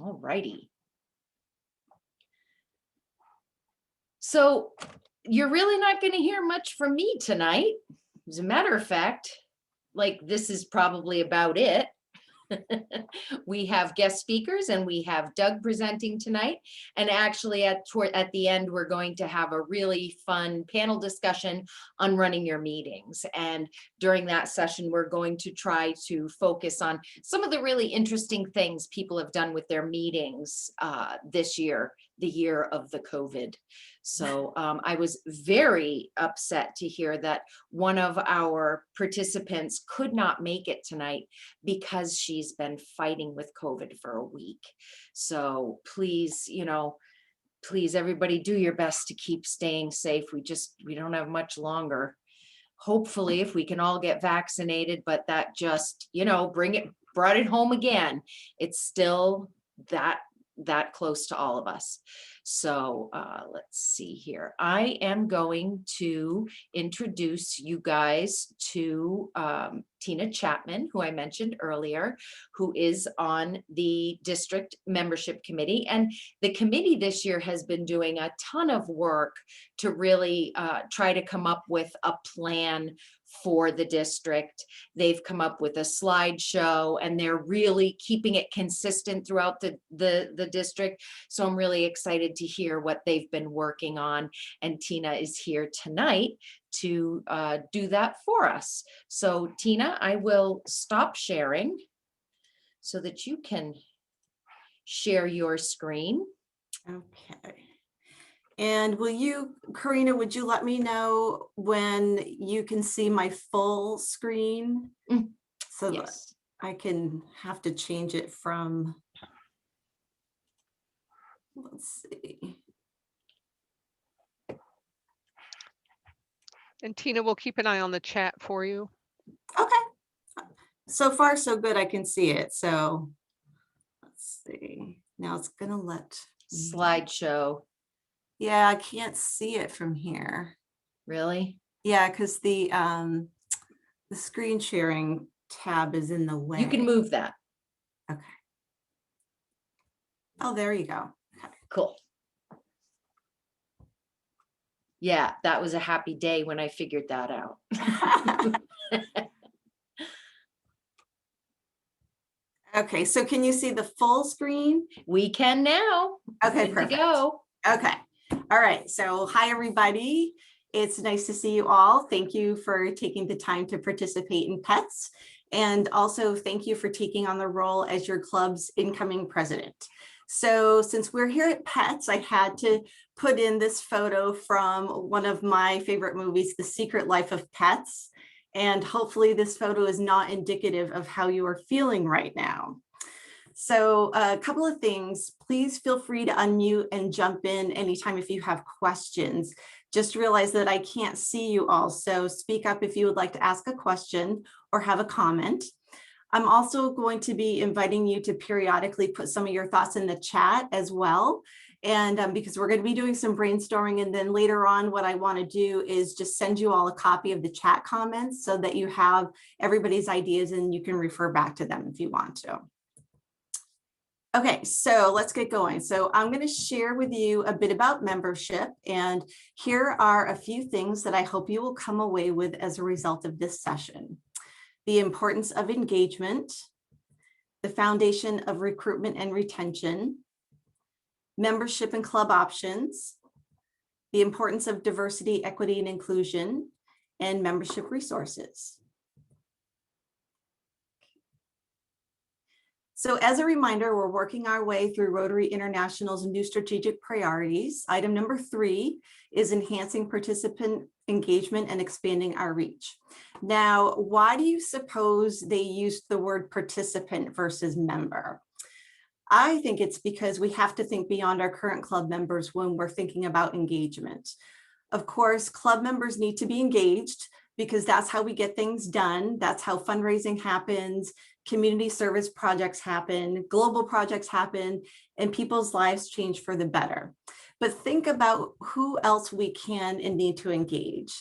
All righty. So you're really not going to hear much from me tonight. As a matter of fact, like this is probably about it. We have guest speakers and we have Doug presenting tonight. And actually at the end, we're going to have a really fun panel discussion on running your meetings. And during that session, we're going to try to focus on some of the really interesting things people have done with their meetings this year, the year of the COVID. So I was very upset to hear that one of our participants could not make it tonight because she's been fighting with COVID for a week. So please, please everybody do your best to keep staying safe. We don't have much longer. Hopefully if we can all get vaccinated, but that just, brought it home again. It's still that close to all of us. So let's see here. I am going to introduce you guys to Tina Chapman, who I mentioned earlier, who is on the district membership committee. And the committee this year has been doing a ton of work to really try to come up with a plan for the district. They've come up with a slideshow and they're really keeping it consistent throughout the district. So I'm really excited to hear what they've been working on. And Tina is here tonight to do that for us. So Tina, I will stop sharing so that you can share your screen. Okay. And Karina, would you let me know when you can see my full screen? So yes. That I can have to change it from, let's see. And Tina, we'll keep an eye on the chat for you. Okay. So far, so good. I can see it. So let's see. Now it's going to let slideshow. Yeah, I can't see it from here. Really? Yeah, because the screen sharing tab is in the way. You can move that. Okay. Oh, there you go. Okay. Cool. Yeah, that was a happy day when I figured that out. Okay, so can you see the full screen? We can now. Okay, good perfect. To go. Okay. All right. So hi, everybody. It's nice to see you all. Thank you for taking the time to participate in PETS. And also thank you for taking on the role as your club's incoming president. So since we're here at PETS, I had to put in this photo from one of my favorite movies, The Secret Life of Pets. And hopefully this photo is not indicative of how you are feeling right now. So a couple of things, please feel free to unmute and jump in anytime if you have questions. Just realize that I can't see you all, so speak up if you would like to ask a question or have a comment. I'm also going to be inviting you to periodically put some of your thoughts in the chat as well. And because we're going to be doing some brainstorming, and then later on what I want to do is just send you all a copy of the chat comments so that you have everybody's ideas and you can refer back to them if you want to. Okay, so let's get going. So I'm going to share with you a bit about membership, and here are a few things that I hope you will come away with as a result of this session. The importance of engagement, the foundation of recruitment and retention, membership and club options, the importance of diversity, equity, and inclusion, and membership resources. So as a reminder, we're working our way through Rotary International's new strategic priorities. Item number 3 is enhancing participant engagement and expanding our reach. Now, why do you suppose they used the word participant versus member? I think it's because we have to think beyond our current club members when we're thinking about engagement. Of course, club members need to be engaged because that's how we get things done. That's how fundraising happens. Community service projects happen, global projects happen, and people's lives change for the better. But think about who else we can and need to engage.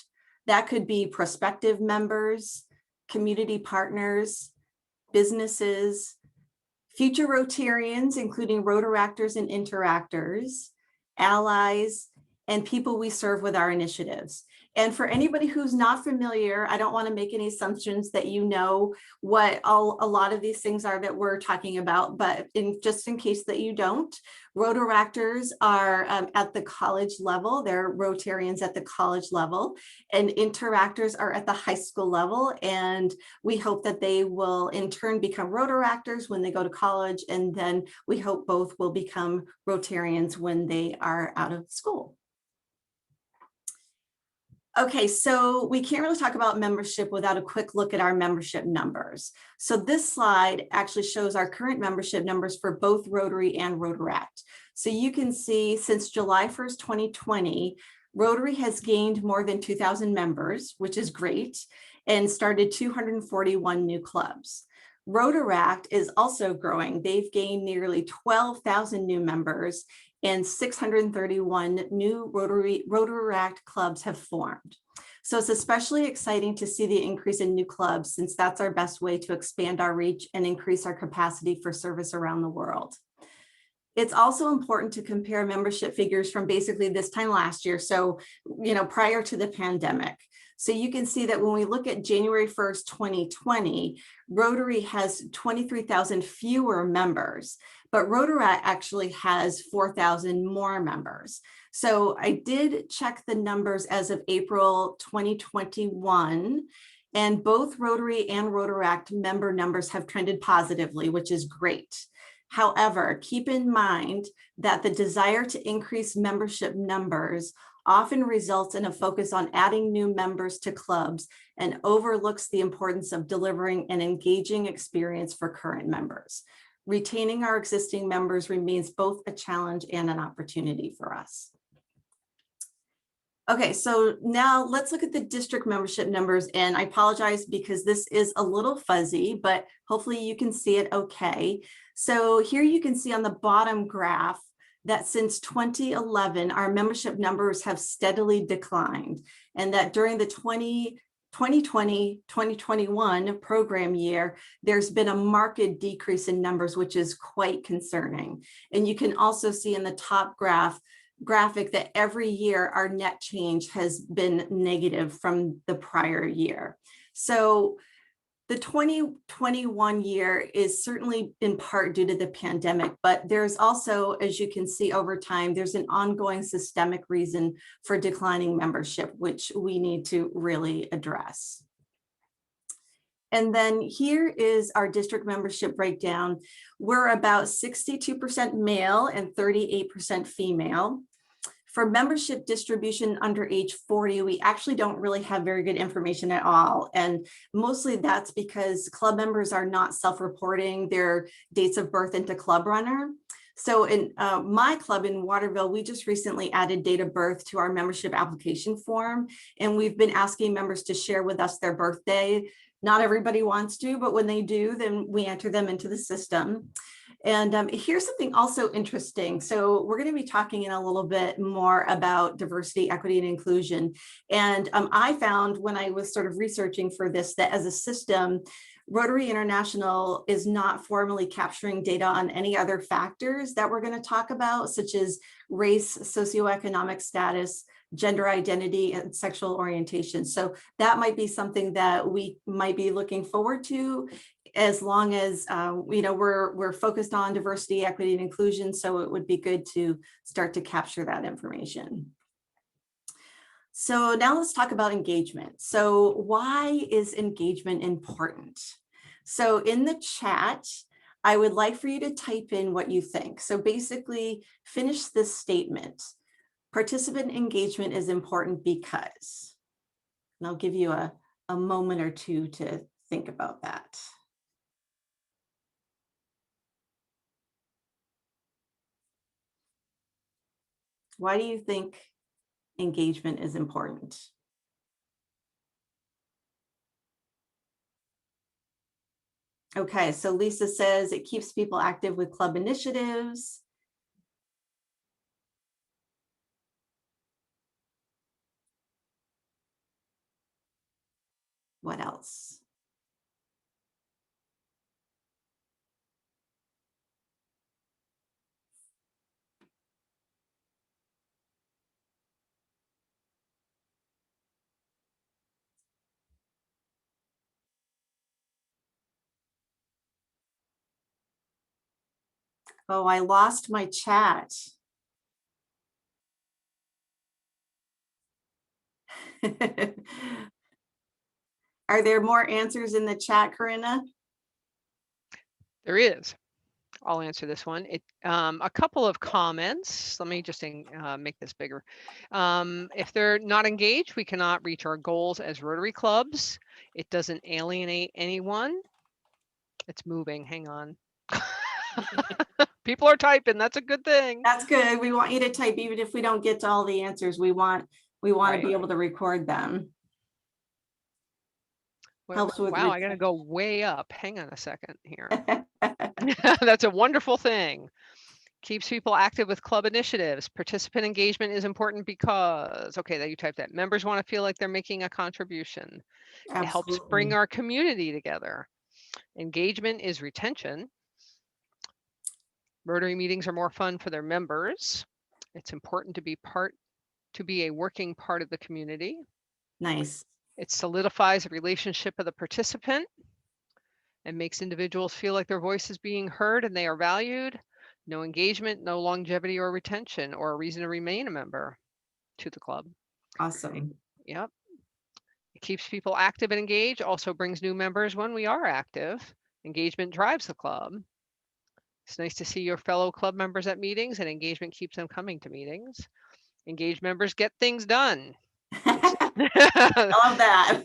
That could be prospective members, community partners, businesses, future Rotarians, including Rotaractors and Interactors, allies, and people we serve with our initiatives. And for anybody who's not familiar, I don't want to make any assumptions that you know what a lot of these things are that we're talking about, but just in case that you don't, Rotaractors are at the college level. They're Rotarians at the college level, and Interactors are at the high school level. And we hope that they will in turn become Rotaractors when they go to college. And then we hope both will become Rotarians when they are out of school. Okay, so we can't really talk about membership without a quick look at our membership numbers. So this slide actually shows our current membership numbers for both Rotary and Rotaract. So you can see since July 1st, 2020, Rotary has gained more than 2,000 members, which is great, and started 241 new clubs. Rotaract is also growing. They've gained nearly 12,000 new members, and 631 new Rotaract clubs have formed. So it's especially exciting to see the increase in new clubs, since that's our best way to expand our reach and increase our capacity for service around the world. It's also important to compare membership figures from basically this time last year, so prior to the pandemic. So you can see that when we look at January 1st, 2020, Rotary has 23,000 fewer members, but Rotaract actually has 4,000 more members. So I did check the numbers as of April 2021, and both Rotary and Rotaract member numbers have trended positively, which is great. However, keep in mind that the desire to increase membership numbers often results in a focus on adding new members to clubs and overlooks the importance of delivering an engaging experience for current members. Retaining our existing members remains both a challenge and an opportunity for us. Okay, so now let's look at the district membership numbers, and I apologize because this is a little fuzzy, but hopefully you can see it okay. So here you can see on the bottom graph that since 2011, our membership numbers have steadily declined, and that during the 2020-2021 program year, there's been a marked decrease in numbers, which is quite concerning. And you can also see in the top graphic that every year our net change has been negative from the prior year. So the 2021 year is certainly in part due to the pandemic, but there's also, as you can see over time, there's an ongoing systemic reason for declining membership, which we need to really address. And then here is our district membership breakdown. We're about 62% male and 38% female. For membership distribution under age 40, we actually don't really have very good information at all. And mostly that's because club members are not self-reporting their dates of birth into Club Runner. So in my club in Waterville, we just recently added date of birth to our membership application form. And we've been asking members to share with us their birthday. Not everybody wants to, but when they do, then we enter them into the system. And here's something also interesting. So we're going to be talking in a little bit more about diversity, equity, and inclusion. And I found when I was sort of researching for this, that as a system, Rotary International is not formally capturing data on any other factors that we're going to talk about, such as race, socioeconomic status, gender identity, and sexual orientation. So that might be something that we might be looking forward to, as long as we're focused on diversity, equity, and inclusion. So it would be good to start to capture that information. So now let's talk about engagement. So why is engagement important? So in the chat, I would like for you to type in what you think. So basically finish this statement. Participant engagement is important because, and I'll give you a moment or two to think about that. Why do you think engagement is important? Okay, so Lisa says it keeps people active with club initiatives. What else? Oh, I lost my chat. Are there more answers in the chat, Corinna? There is. I'll answer this one. A couple of comments. Let me just make this bigger. If they're not engaged, we cannot reach our goals as Rotary clubs. It doesn't alienate anyone. It's moving. Hang on. People are typing. That's a good thing. That's good. We want you to type, even if we don't get to all the answers. We want to be able to record them. Helps with wow, I gotta go way up. Hang on a second here. That's a wonderful thing. Keeps people active with club initiatives. Participant engagement is important because, okay, that you type that. Members want to feel like they're making a contribution. Absolutely. It helps bring our community together. Engagement is retention. Rotary meetings are more fun for their members. It's important to be a working part of the community. Nice. It solidifies a relationship of the participant and makes individuals feel like their voice is being heard and they are valued. No engagement, no longevity or retention or a reason to remain a member to the club. Awesome. Yep. It keeps people active and engaged, also brings new members when we are active. Engagement drives the club. It's nice to see your fellow club members at meetings, and engagement keeps them coming to meetings. Engaged members get things done. I love that.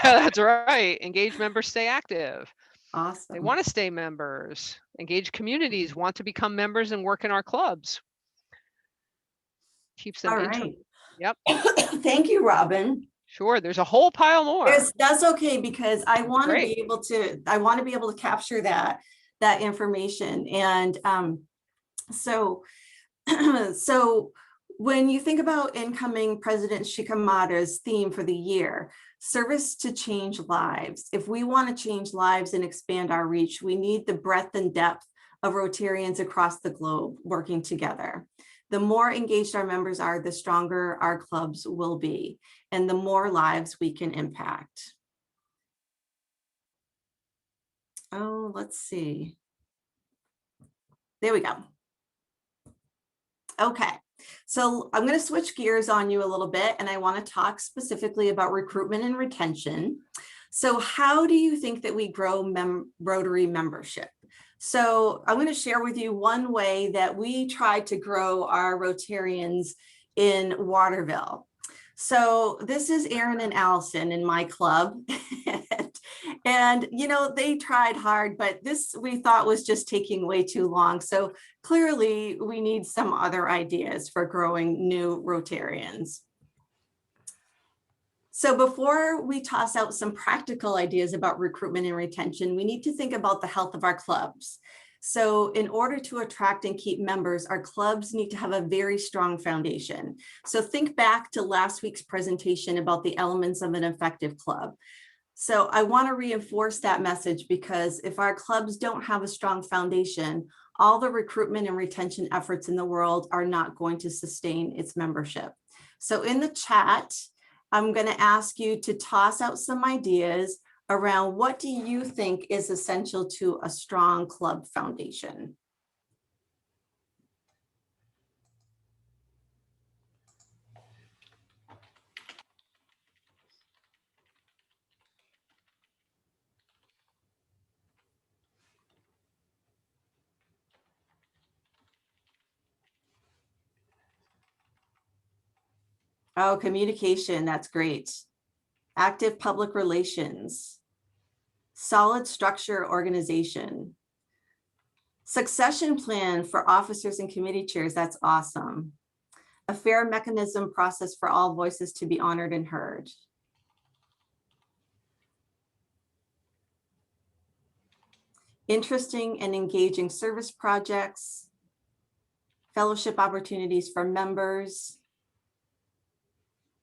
That's right. Engaged members stay active. Awesome. They want to stay members. Engaged communities want to become members and work in our clubs. Keeps them. All right. Yep. Thank you, Robin. Sure. There's a whole pile more. That's okay, because I want to be able to capture that information. And so when you think about incoming President Shikamada's theme for the year, service to change lives. If we want to change lives and expand our reach, we need the breadth and depth of Rotarians across the globe working together. The more engaged our members are, the stronger our clubs will be, and the more lives we can impact. Oh, let's see. There we go. Okay. So I'm going to switch gears on you a little bit, and I want to talk specifically about recruitment and retention. So how do you think that we grow Rotary membership? So I'm going to share with you one way that we tried to grow our Rotarians in Waterville. So this is Aaron and Allison in my club. And, you know, they tried hard, but this we thought was just taking way too long. So clearly we need some other ideas for growing new Rotarians. So before we toss out some practical ideas about recruitment and retention, we need to think about the health of our clubs. So in order to attract and keep members, our clubs need to have a very strong foundation. So think back to last week's presentation about the elements of an effective club. So I want to reinforce that message, because if our clubs don't have a strong foundation, all the recruitment and retention efforts in the world are not going to sustain its membership. So in the chat, I'm going to ask you to toss out some ideas around what do you think is essential to a strong club foundation? Oh, communication, that's great. Active public relations, solid structure organization, succession plan for officers and committee chairs, that's awesome. A fair mechanism process for all voices to be honored and heard. Interesting and engaging service projects, fellowship opportunities for members.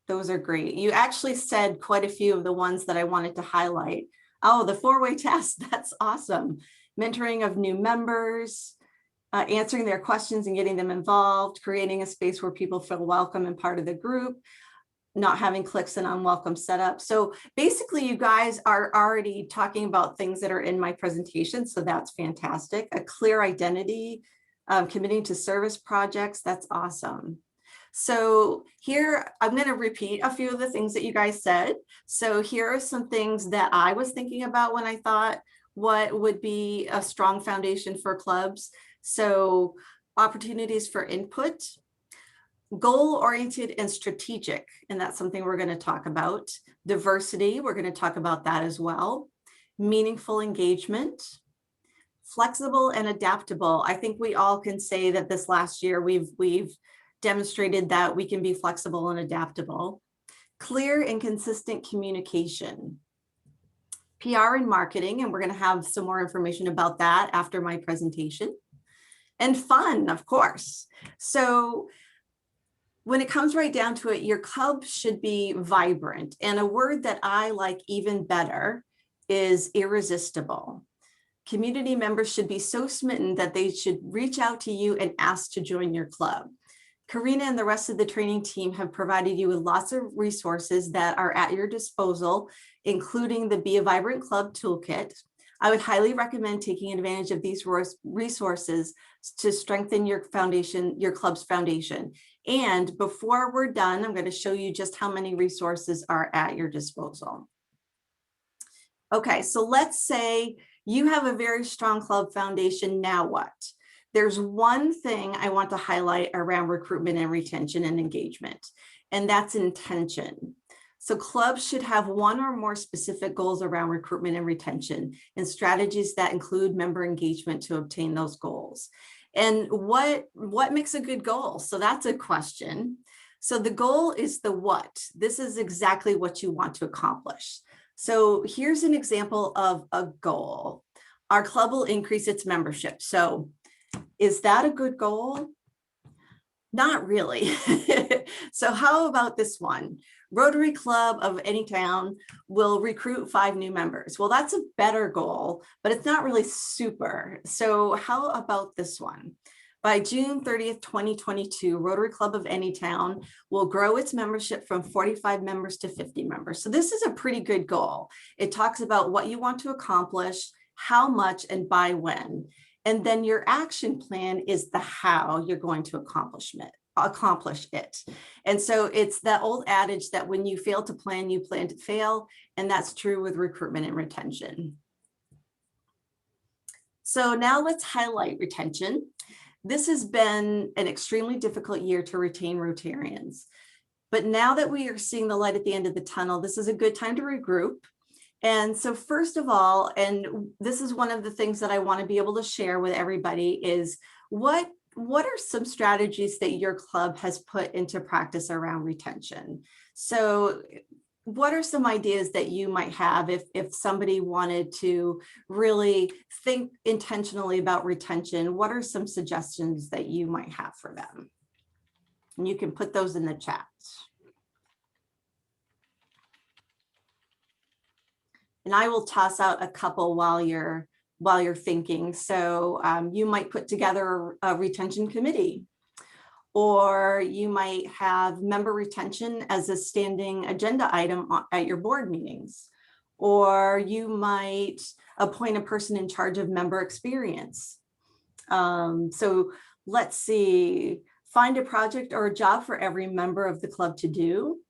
Those are great. You actually said quite a few of the ones that I wanted to highlight. Oh, the 4-way test, that's awesome. Mentoring of new members, answering their questions and getting them involved, creating a space where people feel welcome and part of the group, not having cliques and unwelcome setup. So basically you guys are already talking about things that are in my presentation. So that's fantastic. A clear identity, Committing to service projects, that's awesome. So here, I'm going to repeat a few of the things that you guys said. So here are some things that I was thinking about when I thought what would be a strong foundation for clubs. So opportunities for input, goal-oriented and strategic, and that's something we're going to talk about. Diversity, we're going to talk about that as well. Meaningful engagement, flexible and adaptable. I think we all can say that this last year we've demonstrated that we can be flexible and adaptable. Clear and consistent communication. PR and marketing, and we're going to have some more information about that after my presentation. And fun, of course. So when it comes right down to it, your club should be vibrant. And a word that I like even better is irresistible. Community members should be so smitten that they should reach out to you and ask to join your club. Karina and the rest of the training team have provided you with lots of resources that are at your disposal, including the Be a Vibrant Club Toolkit. I would highly recommend taking advantage of these resources to strengthen your foundation, your club's foundation. And before we're done, I'm going to show you just how many resources are at your disposal. Okay, so let's say you have a very strong club foundation. Now what? There's one thing I want to highlight around recruitment and retention and engagement, and that's intention. So clubs should have one or more specific goals around recruitment and retention and strategies that include member engagement to obtain those goals. And what makes a good goal? So that's a question. So the goal is the what. This is exactly what you want to accomplish. So here's an example of a goal. Our club will increase its membership. So is that a good goal? Not really. So how about this one? Rotary Club of any town will recruit 5 new members. Well, that's a better goal, but it's not really super. So how about this one? By June 30th, 2022, Rotary Club of any town will grow its membership from 45 members to 50 members. So this is a pretty good goal. It talks about what you want to accomplish, how much, and by when. And then your action plan is the how you're going to accomplish it. And so it's that old adage that when you fail to plan, you plan to fail. And that's true with recruitment and retention. So now let's highlight retention. This has been an extremely difficult year to retain Rotarians. But now that we are seeing the light at the end of the tunnel, this is a good time to regroup. And so first of all, and this is one of the things that I want to be able to share with everybody, is what are some strategies that your club has put into practice around retention? So what are some ideas that you might have if somebody wanted to really think intentionally about retention? What are some suggestions that you might have for them? And you can put those in the chat. And I will toss out a couple while you're thinking. So you might put together a retention committee, or you might have member retention as a standing agenda item at your board meetings, or you might appoint a person in charge of member experience. So let's see, find a project or a job for every member of the club to do.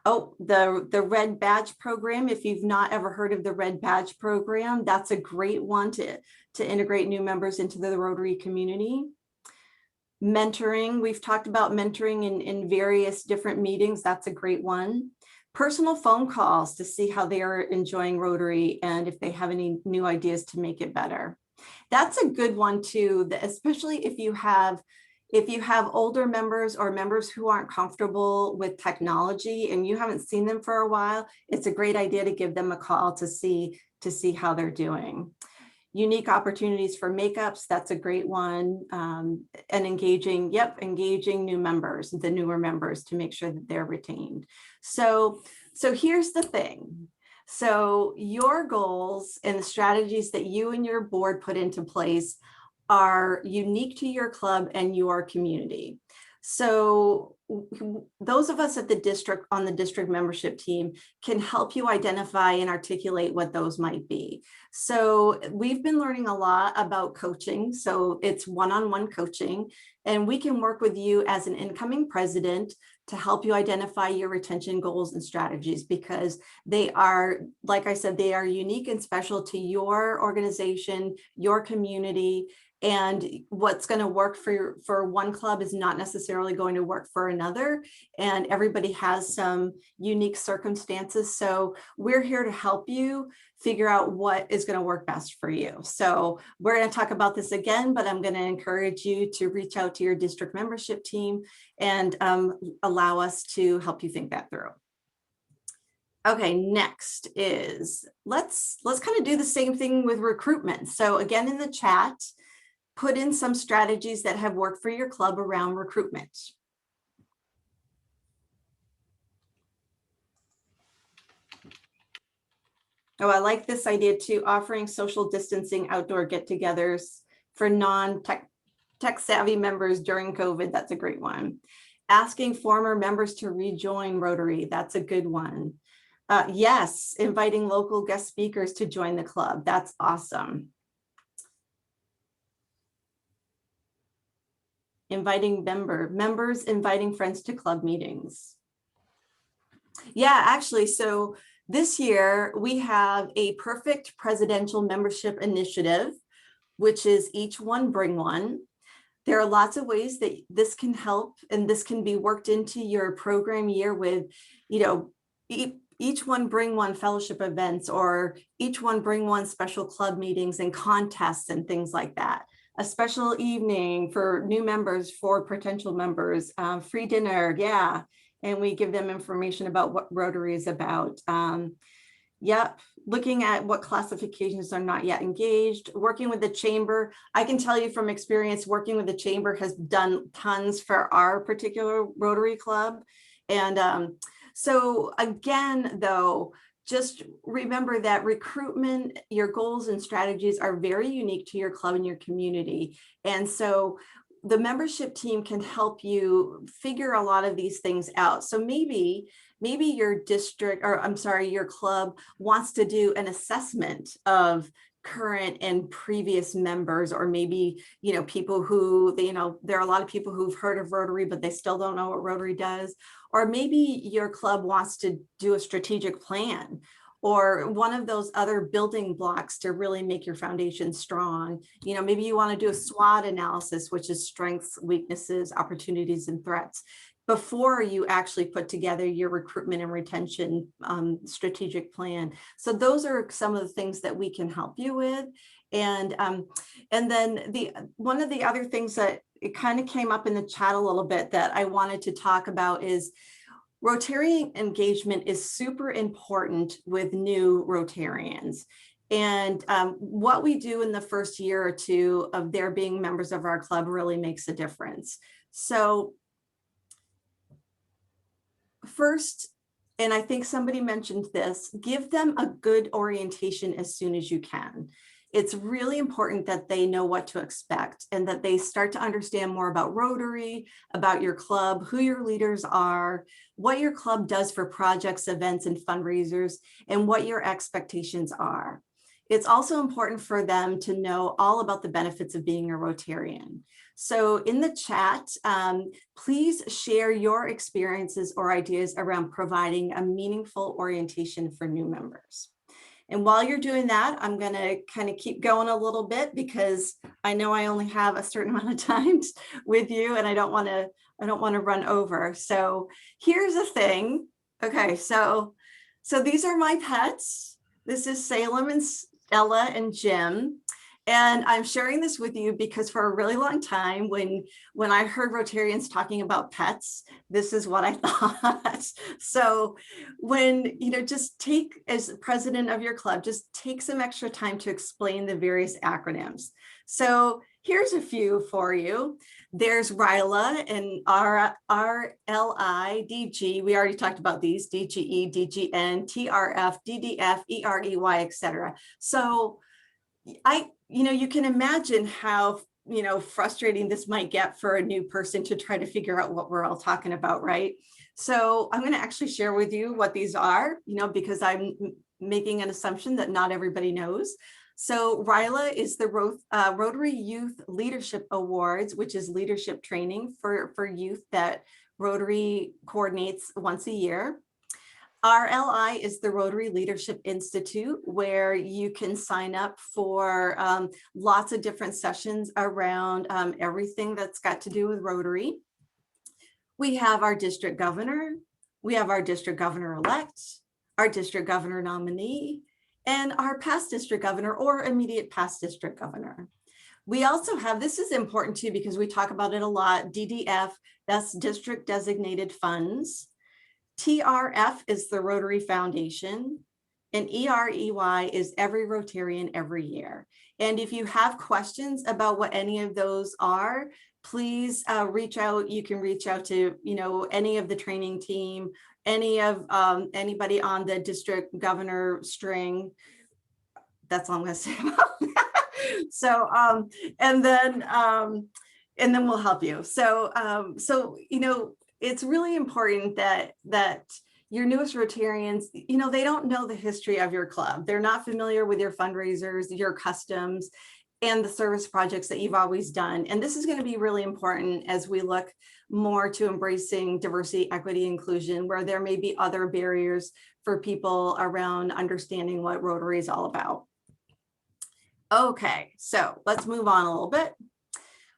Oh, the Red Badge program. If you've not ever heard of the Red Badge program, that's a great one to integrate new members into the Rotary community. Mentoring, we've talked about mentoring in various different meetings. That's a great one. Personal phone calls to see how they are enjoying Rotary and if they have any new ideas to make it better. That's a good one too, especially if you have older members or members who aren't comfortable with technology and you haven't seen them for a while. It's a great idea to give them a call to see how they're doing. Unique opportunities for makeups, that's a great one. And engaging new members, the newer members, to make sure that they're retained. So here's the thing. So your goals and the strategies that you and your board put into place are unique to your club and your community. So those of us at the district on the district membership team can help you identify and articulate what those might be. So we've been learning a lot about coaching. So it's one-on-one coaching, and we can work with you as an incoming president to help you identify your retention goals and strategies, because they are, like I said, they are unique and special to your organization, your community. And what's going to work for one club is not necessarily going to work for another. And everybody has some unique circumstances. So we're here to help you figure out what is going to work best for you. So we're going to talk about this again, but I'm going to encourage you to reach out to your district membership team and allow us to help you think that through. Okay, next is let's kind of do the same thing with recruitment. So again, in the chat, put in some strategies that have worked for your club around recruitment. Oh, I like this idea too, offering social distancing outdoor get-togethers for non-tech savvy members during COVID. That's a great one. Asking former members to rejoin Rotary. That's a good one. Yes, inviting local guest speakers to join the club. That's awesome. Inviting members inviting friends to club meetings. Yeah, actually, so this year we have a perfect presidential membership initiative, which is each one bring one. There are lots of ways that this can help, and this can be worked into your program year with, each one bring one fellowship events, or each one bring one special club meetings and contests and things like that. A special evening for new members, for potential members, free dinner, yeah. And we give them information about what Rotary is about. Yep, looking at what classifications are not yet engaged, working with the chamber. I can tell you from experience, working with the chamber has done tons for our particular Rotary club. And so again, though, just remember that recruitment, your goals and strategies are very unique to your club and your community. And so the membership team can help you figure a lot of these things out. So maybe your district, or I'm sorry, your club wants to do an assessment of current and previous members, or maybe, people who, there are a lot of people who've heard of Rotary, but they still don't know what Rotary does. Or maybe your club wants to do a strategic plan, or one of those other building blocks to really make your foundation strong. Maybe you want to do a SWOT analysis, which is strengths, weaknesses, opportunities, and threats, before you actually put together your recruitment and retention strategic plan. So those are some of the things that we can help you with. And then one of the other things that it kind of came up in the chat a little bit that I wanted to talk about is Rotary engagement is super important with new Rotarians. And what we do in the first year or two of their being members of our club really makes a difference. So first, and I think somebody mentioned this, give them a good orientation as soon as you can. It's really important that they know what to expect and that they start to understand more about Rotary, about your club, who your leaders are, what your club does for projects, events, and fundraisers, and what your expectations are. It's also important for them to know all about the benefits of being a Rotarian. So in the chat, please share your experiences or ideas around providing a meaningful orientation for new members. And while you're doing that, I'm going to kind of keep going a little bit, because I know I only have a certain amount of time with you, and I don't want to run over. So here's the thing. Okay, so these are my pets. This is Salem and Stella and Jim. And I'm sharing this with you because for a really long time, when I heard Rotarians talking about pets, this is what I thought. So when, just take, as president of your club, just take some extra time to explain the various acronyms. So here's a few for you. There's RILA and RLIDG. We already talked about these, DGE, DGN, TRF, DDF, EREY, etc. So you can imagine how frustrating this might get for a new person to try to figure out what we're all talking about, right? So I'm going to actually share with you what these are, because I'm making an assumption that not everybody knows. So RILA is the Rotary Youth Leadership Awards, which is leadership training for youth that Rotary coordinates once a year. RLI is the Rotary Leadership Institute, where you can sign up for lots of different sessions around everything that's got to do with Rotary. We have our district governor, we have our district governor-elect, our district governor nominee, and our past district governor or immediate past district governor. We also have, this is important too, because we talk about it a lot, DDF, that's district designated funds. TRF is the Rotary Foundation, and EREY is every Rotarian every year. And if you have questions about what any of those are, please reach out. You can reach out to any of the training team, any of anybody on the district governor string. That's all I'm going to say about that. So and then we'll help you. So it's really important that your newest Rotarians, they don't know the history of your club. They're not familiar with your fundraisers, your customs, and the service projects that you've always done. And this is going to be really important as we look more to embracing diversity, equity, inclusion, where there may be other barriers for people around understanding what Rotary is all about. Okay, so let's move on a little bit.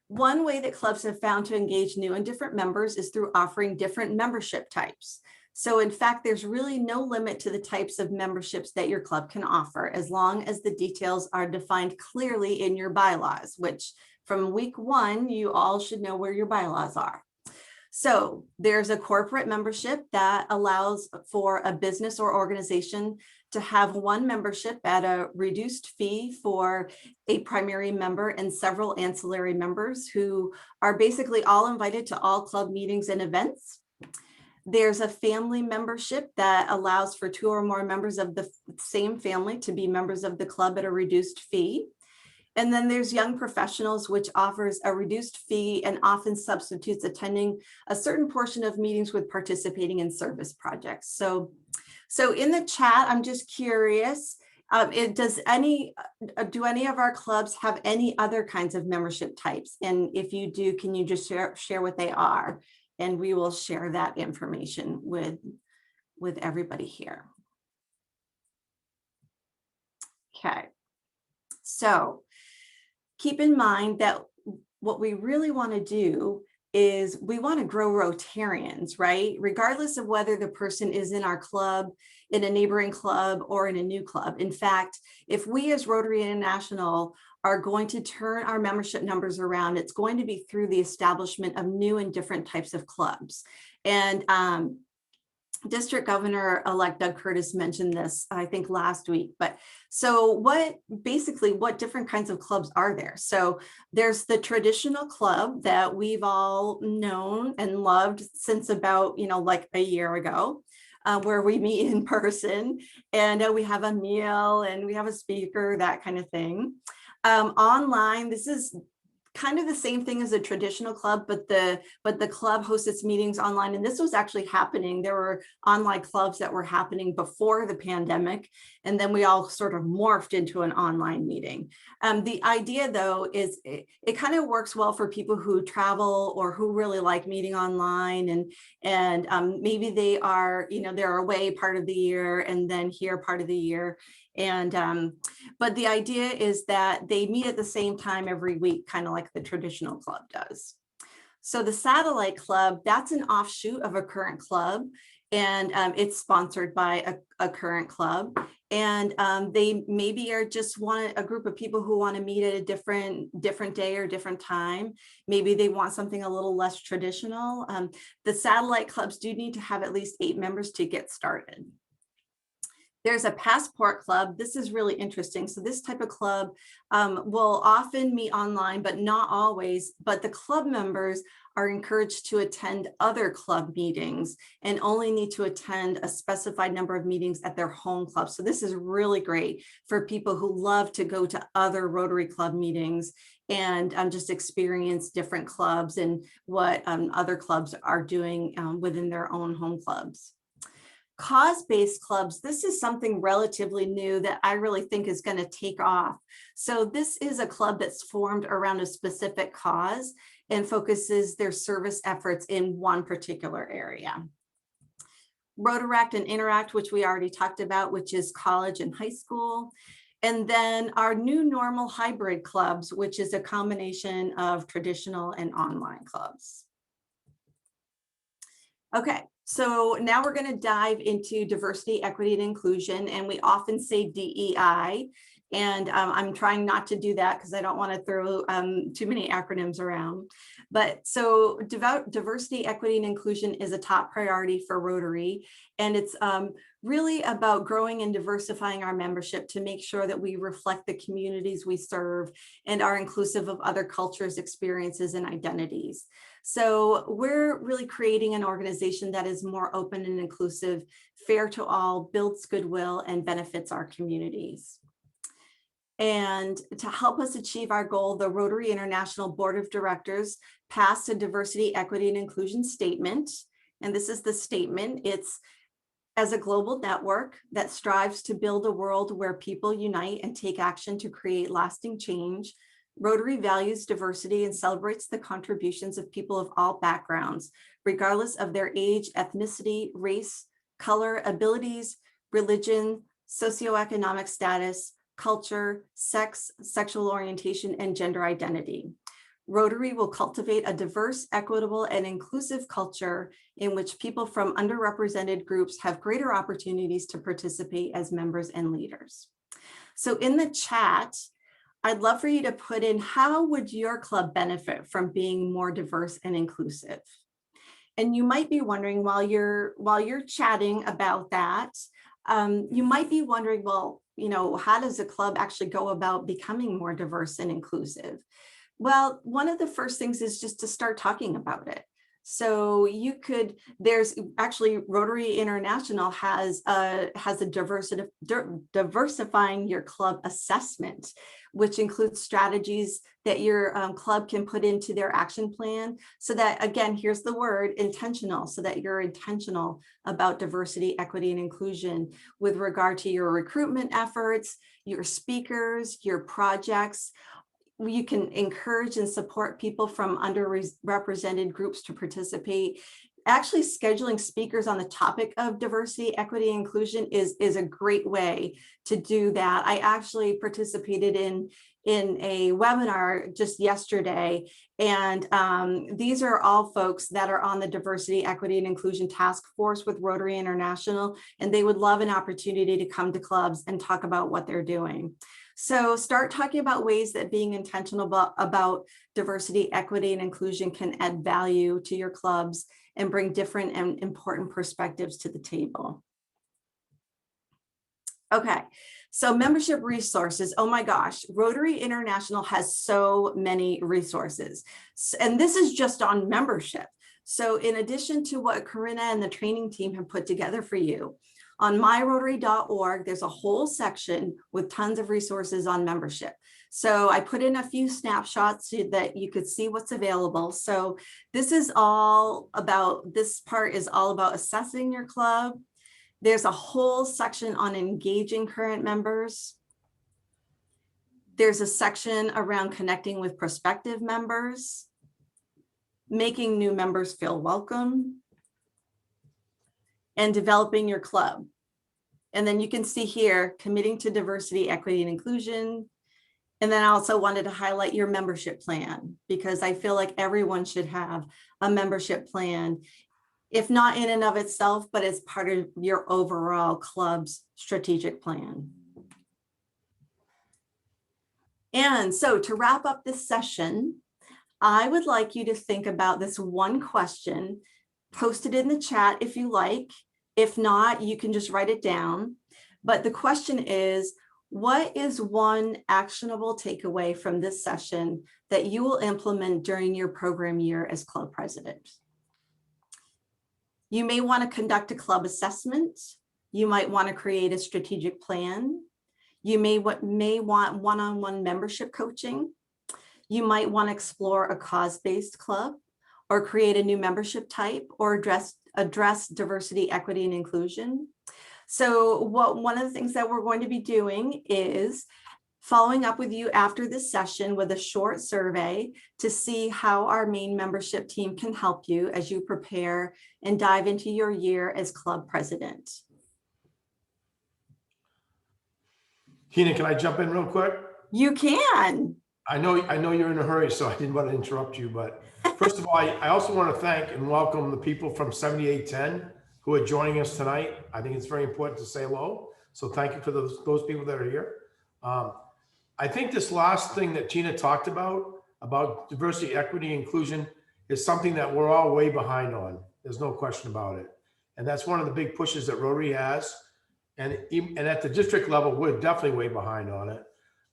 One way that clubs have found to engage new and different members is through offering different membership types. So in fact, there's really no limit to the types of memberships that your club can offer, as long as the details are defined clearly in your bylaws, which from week 1, you all should know where your bylaws are. So there's a corporate membership that allows for a business or organization to have one membership at a reduced fee for a primary member and several ancillary members who are basically all invited to all club meetings and events. There's a family membership that allows for 2 or more members of the same family to be members of the club at a reduced fee. And then there's young professionals, which offers a reduced fee and often substitutes attending a certain portion of meetings with participating in service projects. So in the chat, I'm just curious, do any of our clubs have any other kinds of membership types? And if you do, can you just share what they are? And we will share that information with everybody here. Okay, so keep in mind that what we really want to do is we want to grow Rotarians, right? Regardless of whether the person is in our club, in a neighboring club, or in a new club. In fact, if we as Rotary International are going to turn our membership numbers around, it's going to be through the establishment of new and different types of clubs. And District Governor-elect Doug Curtis mentioned this, I think, last week. But so what different kinds of clubs are there? So there's the traditional club that we've all known and loved since about, like a year ago, where we meet in person and we have a meal and we have a speaker, that kind of thing. Online, this is kind of the same thing as a traditional club, but the club hosts its meetings online. And this was actually happening. There were online clubs that were happening before the pandemic. And then we all sort of morphed into an online meeting. The idea, though, is it kind of works well for people who travel or who really like meeting online. And maybe they are, they're away part of the year and then here part of the year. And but the idea is that they meet at the same time every week, kind of like the traditional club does. So the satellite club, that's an offshoot of a current club, and it's sponsored by a current club. And they maybe are just a group of people who want to meet at a different day or different time. Maybe they want something a little less traditional. The satellite clubs do need to have at least 8 members to get started. There's a passport club. This is really interesting. So this type of club will often meet online, but not always. But the club members are encouraged to attend other club meetings and only need to attend a specified number of meetings at their home club. So this is really great for people who love to go to other Rotary Club meetings and just experience different clubs and what other clubs are doing within their own home clubs. Cause-based clubs, this is something relatively new that I really think is going to take off. So this is a club that's formed around a specific cause and focuses their service efforts in one particular area. Rotaract and Interact, which we already talked about, which is college and high school. And then our new normal hybrid clubs, which is a combination of traditional and online clubs. Okay, so now we're going to dive into diversity, equity, and inclusion. And we often say DEI. And I'm trying not to do that because I don't want to throw too many acronyms around. But so diversity, equity, and inclusion is a top priority for Rotary. And it's really about growing and diversifying our membership to make sure that we reflect the communities we serve and are inclusive of other cultures, experiences, and identities. So we're really creating an organization that is more open and inclusive, fair to all, builds goodwill, and benefits our communities. And to help us achieve our goal, the Rotary International Board of Directors passed a diversity, equity, and inclusion statement. And this is the statement. It's, as a global network that strives to build a world where people unite and take action to create lasting change, Rotary values diversity and celebrates the contributions of people of all backgrounds, regardless of their age, ethnicity, race, color, abilities, religion, socioeconomic status, culture, sex, sexual orientation, and gender identity. Rotary will cultivate a diverse, equitable, and inclusive culture in which people from underrepresented groups have greater opportunities to participate as members and leaders. So in the chat, I'd love for you to put in, how would your club benefit from being more diverse and inclusive? And you might be wondering, while you're chatting about that, you might be wondering, well, you know, how does a club actually go about becoming more diverse and inclusive? Well, one of the first things is just to start talking about it. So you could, there's actually Rotary International has a diversifying your club assessment, which includes strategies that your club can put into their action plan. So that, again, here's the word, intentional, so that you're intentional about diversity, equity, and inclusion with regard to your recruitment efforts, your speakers, your projects. You can encourage and support people from underrepresented groups to participate. Actually, scheduling speakers on the topic of diversity, equity, and inclusion is a great way to do that. I actually participated in a webinar just yesterday, and these are all folks that are on the Diversity, Equity, and Inclusion Task Force with Rotary International, and they would love an opportunity to come to clubs and talk about what they're doing. So start talking about ways that being intentional about diversity, equity, and inclusion can add value to your clubs and bring different and important perspectives to the table. Okay, so membership resources. Oh my gosh, Rotary International has so many resources. And this is just on membership. So in addition to what Corinna and the training team have put together for you, on myrotary.org, there's a whole section with tons of resources on membership. So I put in a few snapshots so that you could see what's available. So this is all about, this part is all about assessing your club. There's a whole section on engaging current members. There's a section around connecting with prospective members, making new members feel welcome, and developing your club. And then you can see here, committing to diversity, equity, and inclusion. And then I also wanted to highlight your membership plan, because I feel like everyone should have a membership plan, if not in and of itself, but as part of your overall club's strategic plan. And so to wrap up this session, I would like you to think about this one question, post it in the chat if you like. If not, you can just write it down. But the question is, what is one actionable takeaway from this session that you will implement during your program year as club president? You may want to conduct a club assessment. You might want to create a strategic plan. You may want one-on-one membership coaching. you might want to explore a cause-based club or create a new membership type or address diversity, equity, and inclusion. So one of the things that we're going to be doing is following up with you after this session with a short survey to see how our main membership team can help you as you prepare and dive into your year as club president. Tina, can I jump in real quick? You can. I know you're in a hurry, so I didn't want to interrupt you, but first of all, I also want to thank and welcome the people from 7810 who are joining us tonight. I think it's very important to say hello. So thank you for those people that are here. I think this last thing that Tina talked about diversity, equity, inclusion is something that we're all way behind on. There's no question about it. And that's one of the big pushes that Rotary has. And at the district level, we're definitely way behind on it.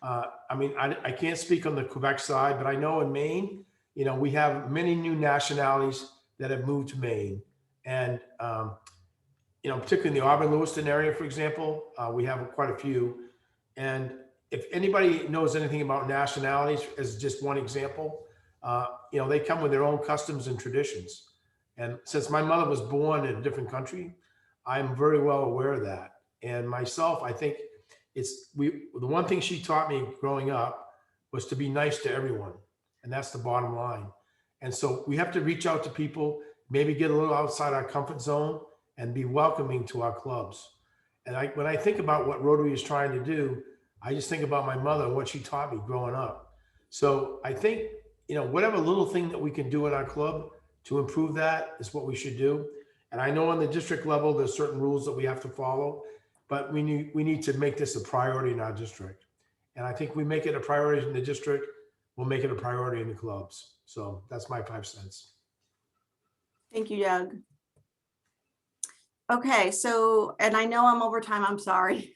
I mean, I can't speak on the Quebec side, but I know in Maine, you know, we have many new nationalities that have moved to Maine. And, you know, particularly in the Auburn-Lewiston area, for example, we have quite a few. And if anybody knows anything about nationalities, as just one example, you know, they come with their own customs and traditions. And since my mother was born in a different country, I'm very well aware of that. And myself, I think the one thing she taught me growing up was to be nice to everyone. And that's the bottom line. And so we have to reach out to people, maybe get a little outside our comfort zone and be welcoming to our clubs. And when I think about what Rotary is trying to do, I just think about my mother and what she taught me growing up. So I think, you know, whatever little thing that we can do in our club to improve that is what we should do. And I know on the district level, there's certain rules that we have to follow, but we need to make this a priority in our district. And I think we make it a priority in the district, we'll make it a priority in the clubs. So that's my 5 cents. Thank you, Doug. Okay, so, and I know I'm over time, I'm sorry.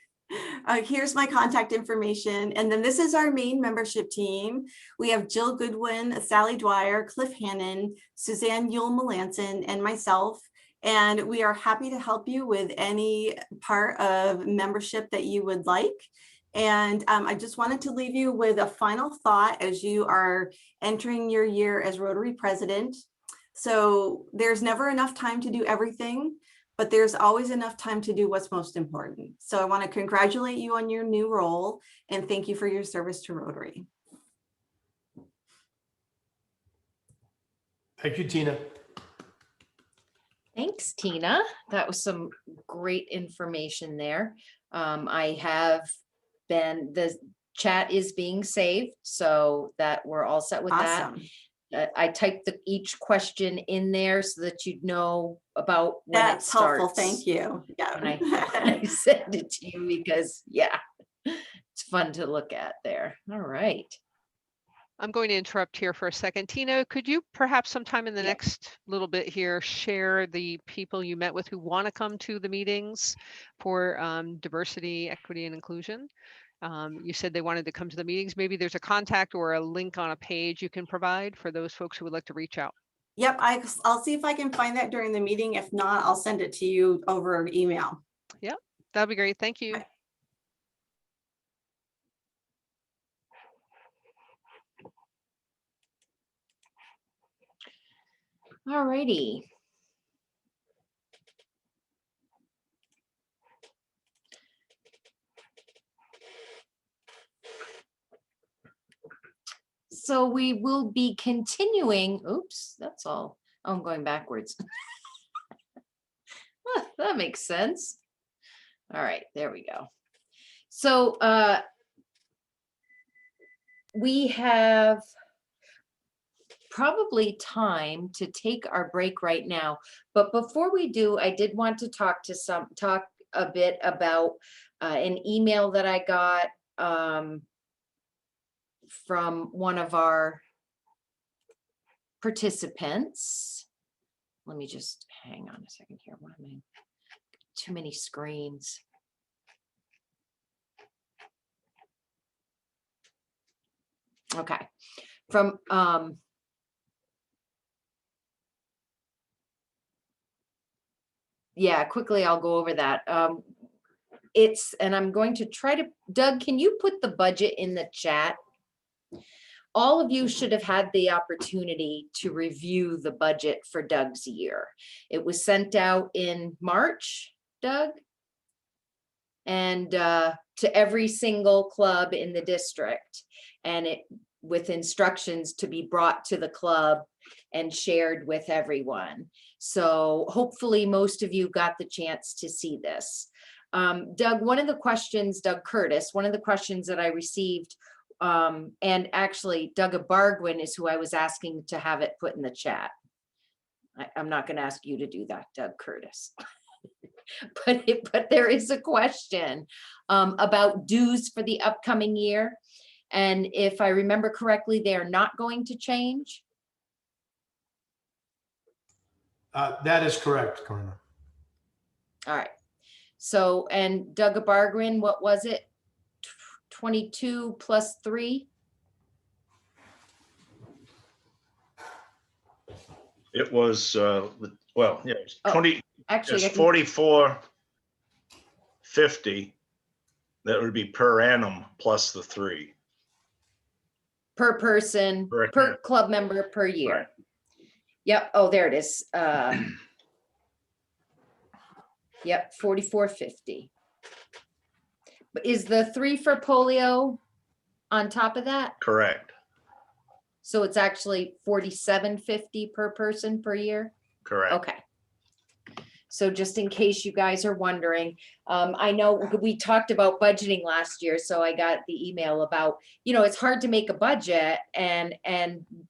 Here's my contact information. And then this is our main membership team. We have Jill Goodwin, Sally Dwyer, Cliff Hannon, Suzanne Yule Melanson, and myself. And we are happy to help you with any part of membership that you would like. And I just wanted to leave you with a final thought as you are entering your year as Rotary president. So there's never enough time to do everything, but there's always enough time to do what's most important. So I want to congratulate you on your new role and thank you for your service to Rotary. Thank you, Tina. Thanks, Tina. That was some great information there. The chat is being saved, so that we're all set with Awesome. that. I typed each question in there so that you'd know about when That's it starts. helpful. Thank you. Yeah. And I sent it to you because, yeah, it's fun to look at there. All right. I'm going to interrupt here for a second. Tina, could you perhaps sometime in the Yeah. next little bit here share the people you met with who want to come to the meetings for diversity, equity, and inclusion? You said they wanted to come to the meetings. Maybe there's a contact or a link on a page you can provide for those folks who would like to reach out. Yep, I'll see if I can find that during the meeting. If not, I'll send it to you over email. Yep, that'd be great. Thank you. All righty. So we will be continuing. Oops, that's all. Oh, I'm going backwards. That makes sense. All right, there we go. So we have probably time to take our break right now. But before we do, I did want to talk a bit about an email that I got from one of our participants. Let me just hang on a second here. What am I? Too many screens. Okay. From yeah, quickly I'll go over that. And I'm going to try to, Doug, can you put the budget in the chat? all of you should have had the opportunity to review the budget for Doug's year. It was sent out in March, Doug, and to every single club in the district, and it with instructions to be brought to the club and shared with everyone. So hopefully most of you got the chance to see this. Doug, one of the questions, Doug Curtis, one of the questions that I received, and actually Doug Bargwin is who I was asking to have it put in the chat. I'm not going to ask you to do that, Doug Curtis. But there is a question about dues for the upcoming year. And if I remember correctly, they are not going to change. That is correct, Corinna. All right. So, and Doug Bargwin, what was it? 22 plus 3? It was, well, yeah, it was Oh, 20, Actually, it's 44.50. That would be per annum plus the 3. per person, Per per account. club member per year. Right. Yep. Oh, there it is. Yep, 44.50. But is the 3 for polio on top of that? Correct, So it's actually 47.50 per person per year? correct. Okay. So just in case you guys are wondering, I know we talked about budgeting last year, so I got the email about, it's hard to make a budget, and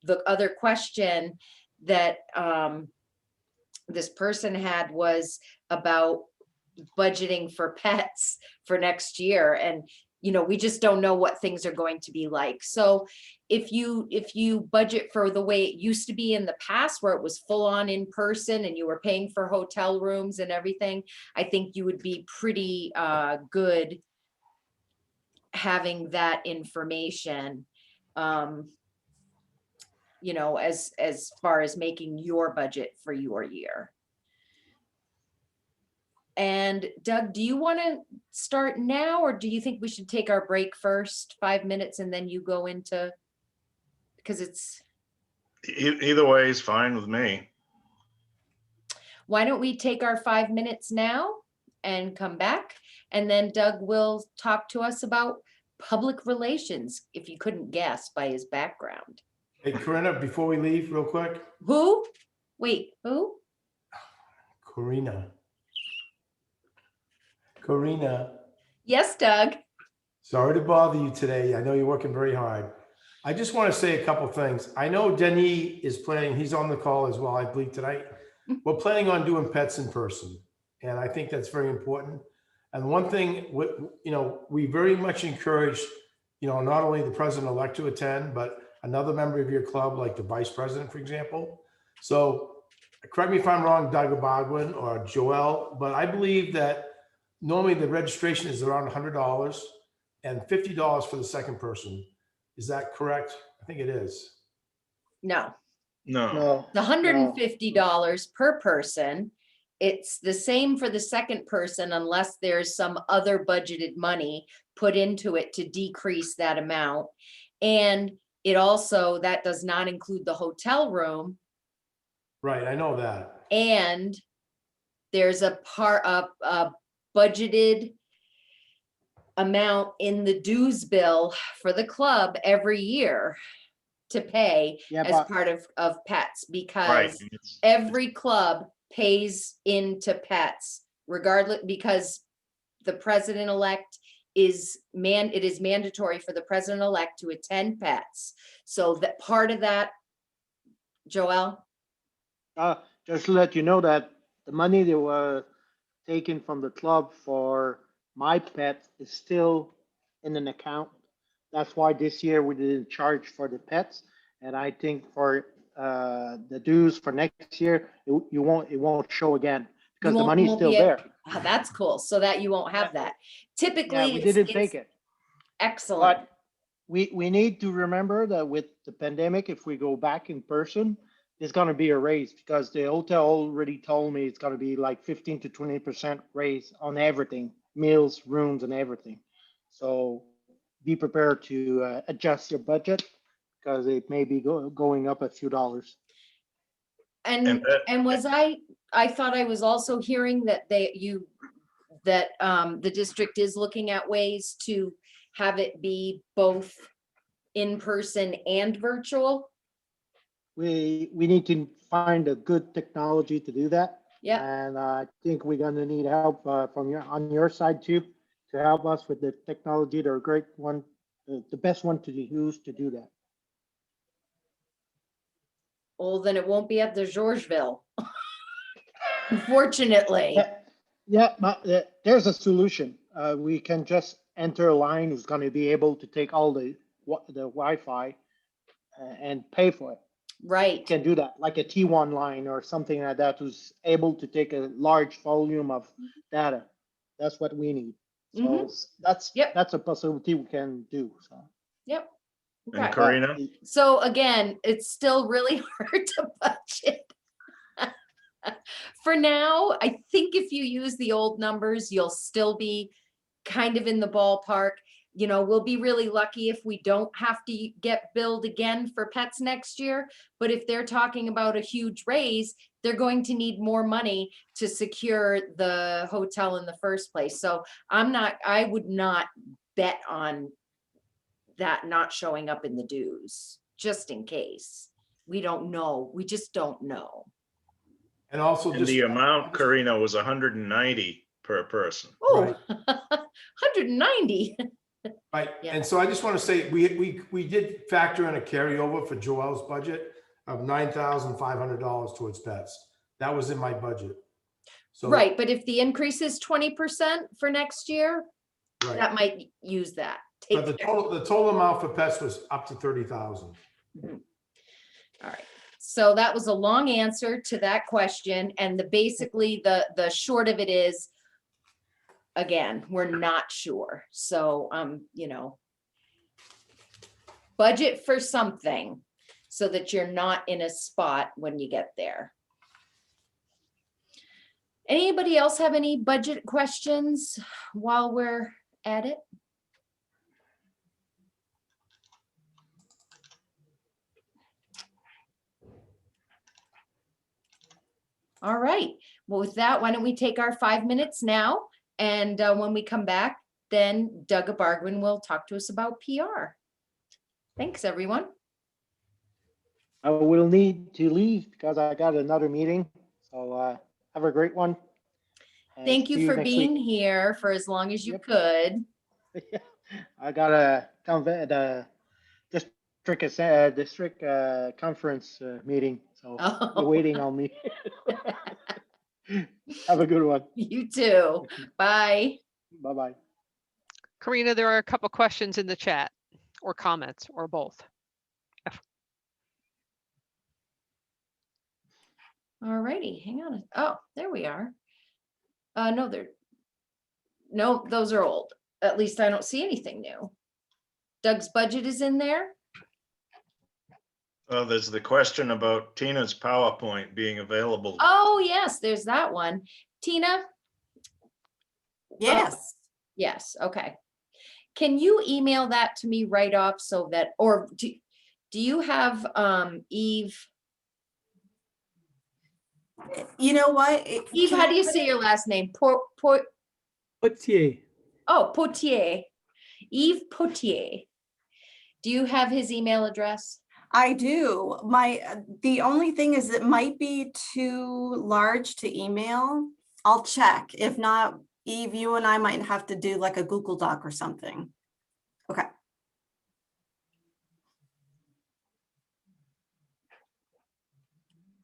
the other question that this person had was about budgeting for pets for next year, and we just don't know what things are going to be like. So if you budget for the way it used to be in the past, where it was full on in person and you were paying for hotel rooms and everything, I think you would be pretty good having that information, as far as making your budget for your year. And Doug, do you want to start now, or do you think we should take our break first, 5 minutes, and then you go into, because it's, Either way is fine with me. why don't we take our 5 minutes now and come back? And then Doug will talk to us about public relations, if you couldn't guess by his background. Hey, Corinna, before we leave real quick, Who? Wait, who? Corina. Yes, Doug. Sorry to bother you today. I know you're working very hard. I just want to say a couple things. I know Denis is planning, he's on the call as well, I believe tonight. We're planning on doing pets in person, and I think that's very important. And one thing, we very much encourage, not only the president-elect to attend, but another member of your club, like the vice president, for example. So correct me if I'm wrong, Doug Bargwin or Joel, but I believe that normally the registration is around $100 and $50 for the second person. Is that correct? I think it is. No, No, the $150 per person. It's the same for the second person unless there's some other budgeted money put into it to decrease that amount. And it also, that does not include the hotel room. Right, I know that. And there's a budgeted amount in the dues bill for the club every year to pay as part of pets, right. because every club pays into pets regardless, because the president-elect it is mandatory for the president-elect to attend pets. So that part of that, Joel? Just to let you know that the money that was taken from the club for my pet is still in an account. That's why this year we didn't charge for the pets. And I think for the dues for next year, it won't show again because the money's still there. Oh, that's cool. So that you won't have that. Typically, Yeah, we didn't take it. Excellent. But we need to remember that with the pandemic, if we go back in person, it's going to be a raise, because the hotel already told me it's going to be like 15 to 20% raise on everything, meals, rooms, and everything. So be prepared to adjust your budget, because it may be going up a few dollars. And that- was I thought I was also hearing that the district is looking at ways to have it be both in person and virtual. We need to find a good technology to do that. Yeah, And I think we're gonna need help on your side too, to help us with the technology. They're a great one, the best one to use to do that. well, then it won't be at the Georgeville. Unfortunately. Yeah, but there's a solution. We can just enter a line who's gonna be able to take all the Wi-Fi and pay for it. Right. Can do that, like a T1 line or something like that, who's able to take a large volume of data. That's what we need. So Yep. that's a possibility we can do, so. Yep. And Okay. Karina, So again, it's still really hard to budget. For now, I think if you use the old numbers, you'll still be kind of in the ballpark. You know, we'll be really lucky if we don't have to get billed again for pets next year. But if they're talking about a huge raise, they're going to need more money to secure the hotel in the first place. So I would not bet on that not showing up in the dues, just in case. We don't know. We just don't know. And also and just. the amount, Karina, was 190 per person. Oh, 190. Right, Yeah. and so I just want to say, we did factor in a carryover for Joelle's budget of $9,500 towards pets. That was in my budget. So. Right, but if the increase is 20% for next year, Right, that might use that. but Take the care. total amount for pets was up to 30,000. All right, so that was a long answer to that question, and basically the short of it is, again, we're not sure. So, you know, budget for something so that you're not in a spot when you get there. Anybody else have any budget questions while we're at it? All right, well, with that, why don't we take our 5 minutes now? And when we come back, then Doug Bargwin will talk to us about PR. Thanks, everyone. I will need to leave because I got another meeting, so have a great one. and Thank see you for next being week. here for as long as you Yep. could. I got the district conference meeting, so Oh. they're waiting on me. Have a good one. You too. Bye. Bye-bye. Karina, there are a couple questions in the chat or comments or both. All righty, hang on. Oh, there we are. No, those are old. At least I don't see anything new. Doug's budget is in there. Oh, there's the question about Tina's PowerPoint being available. Oh, yes, there's that one. Tina? Yes. Yes, okay. Can you email that to me right off so that, or do you have Eve? You know what? Eve, Can how I do you put say it- your last name? Potier. Oh, Potier. Eve Potier. Do you have his email address? I do. The only thing is it might be too large to email. I'll check. If not, Eve, you and I might have to do like a Google Doc or something. Okay.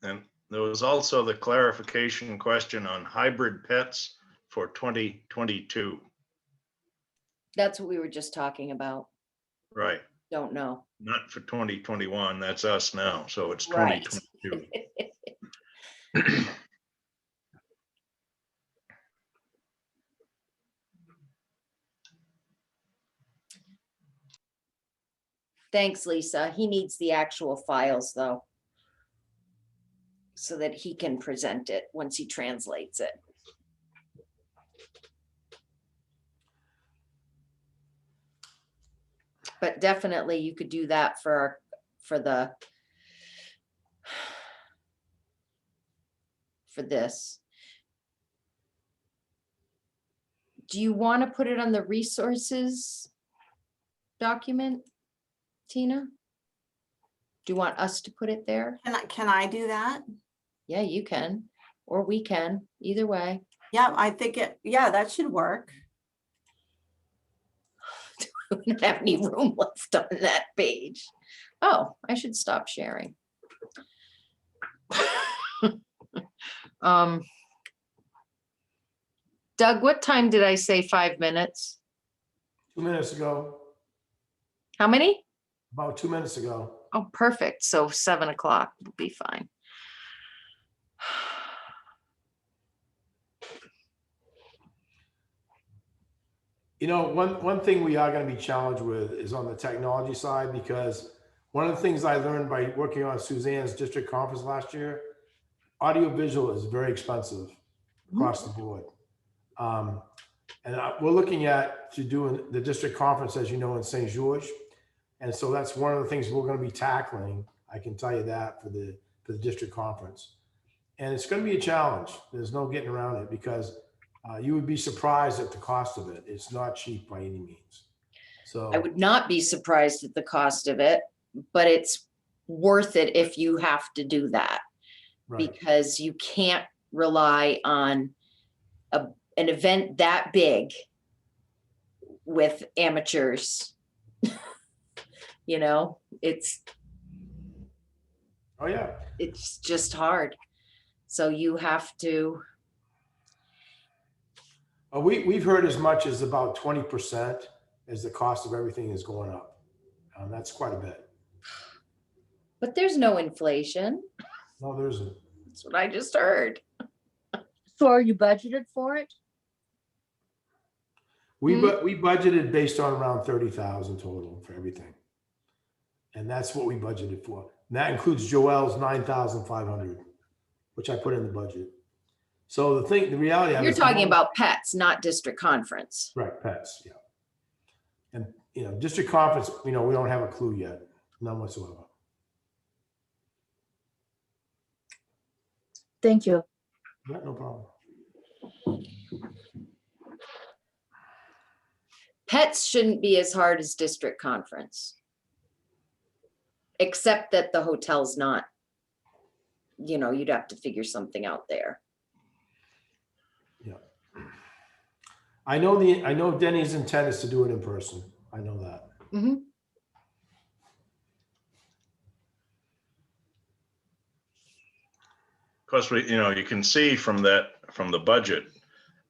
And there was also the clarification question on hybrid pets for 2022. That's what we were just talking about. Right, Don't know. not for 2021. That's us now. So it's Right. 2022. Thanks, Lisa. He needs the actual files though, so that he can present it once he translates it. But definitely you could do that for for this. Do you want to put it on the resources document, Tina? Do you want us to put it there? Can I do that? Yeah, you can, or we can, either way. Yeah, I think yeah, that should work. We don't have any room left on that page. Oh, I should stop sharing. Doug, what time did I say 5 minutes? 2 minutes ago, How many? about 2 minutes ago. Oh, perfect. So 7 o'clock will be fine. You know, one thing we are going to be challenged with is on the technology side, because one of the things I learned by working on Suzanne's district conference last year, audiovisual is very expensive across the board. We're looking at to doing the district conference, as you know, in St. George. And so that's one of the things we're going to be tackling. I can tell you that for the district conference. And it's going to be a challenge. There's no getting around it, because you would be surprised at the cost of it. It's not cheap by any means. So I would not be surprised at the cost of it, but it's worth it if you have to do that, right. because you can't rely on an event that big with amateurs. You know, Oh yeah. it's just hard. So you have to. We've heard as much as about 20% as the cost of everything is going up. That's quite a bit. But there's no inflation. No, there isn't. That's what I just heard. So are you budgeted for it? We budgeted based on around 30,000 total for everything. And that's what we budgeted for. And that includes Joelle's 9,500, which I put in the budget. So the reality of it You're is talking about pets, not district conference. right, pets, yeah. And district conference, we don't have a clue yet, none whatsoever. Thank you. Yeah, no problem. Pets shouldn't be as hard as district conference. Except that the hotel's not, you'd have to figure something out there. Yeah. I know Denny's intent is to do it in person. I know that. Mm-hmm. Of course, you can see from the budget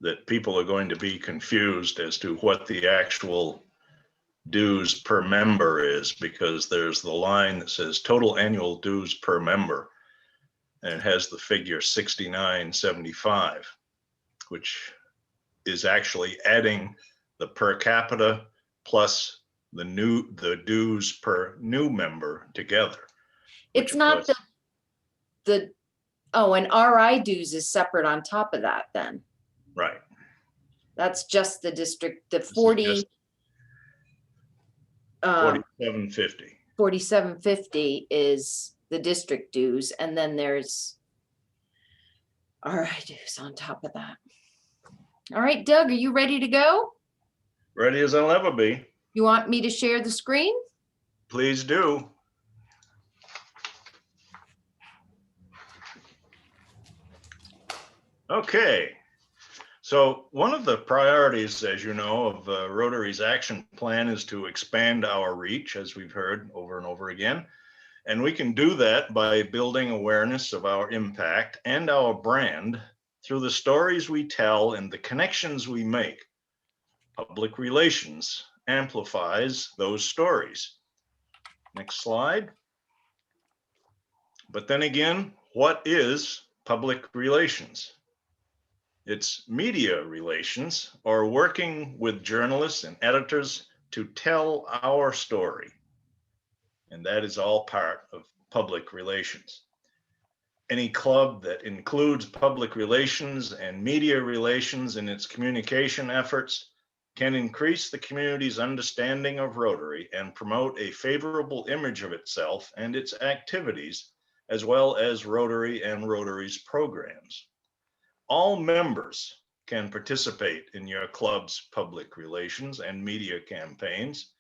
that people are going to be confused as to what the actual dues per member is, because there's the line that says total annual dues per member, and it has the figure 69.75, which is actually adding the per capita plus the dues per new member together. It's not and RI dues is separate on top of that then. Right. That's just the district, the 47.50. 47.50 is the district dues, and then there's RI dues on top of that. All right, Doug, are you ready to go? Ready as I'll ever be. You want me to share the screen? Please do. Okay. So one of the priorities, as you know, of Rotary's action plan is to expand our reach, as we've heard over and over again. And we can do that by building awareness of our impact and our brand through the stories we tell and the connections we make. Public relations amplifies those stories. Next slide. But then again, what is public relations? It's media relations, or working with journalists and editors to tell our story. And that is all part of public relations. Any club that includes public relations and media relations in its communication efforts can increase the community's understanding of Rotary and promote a favorable image of itself and its activities, as well as Rotary and Rotary's programs. All members can participate in your club's public relations and media campaigns.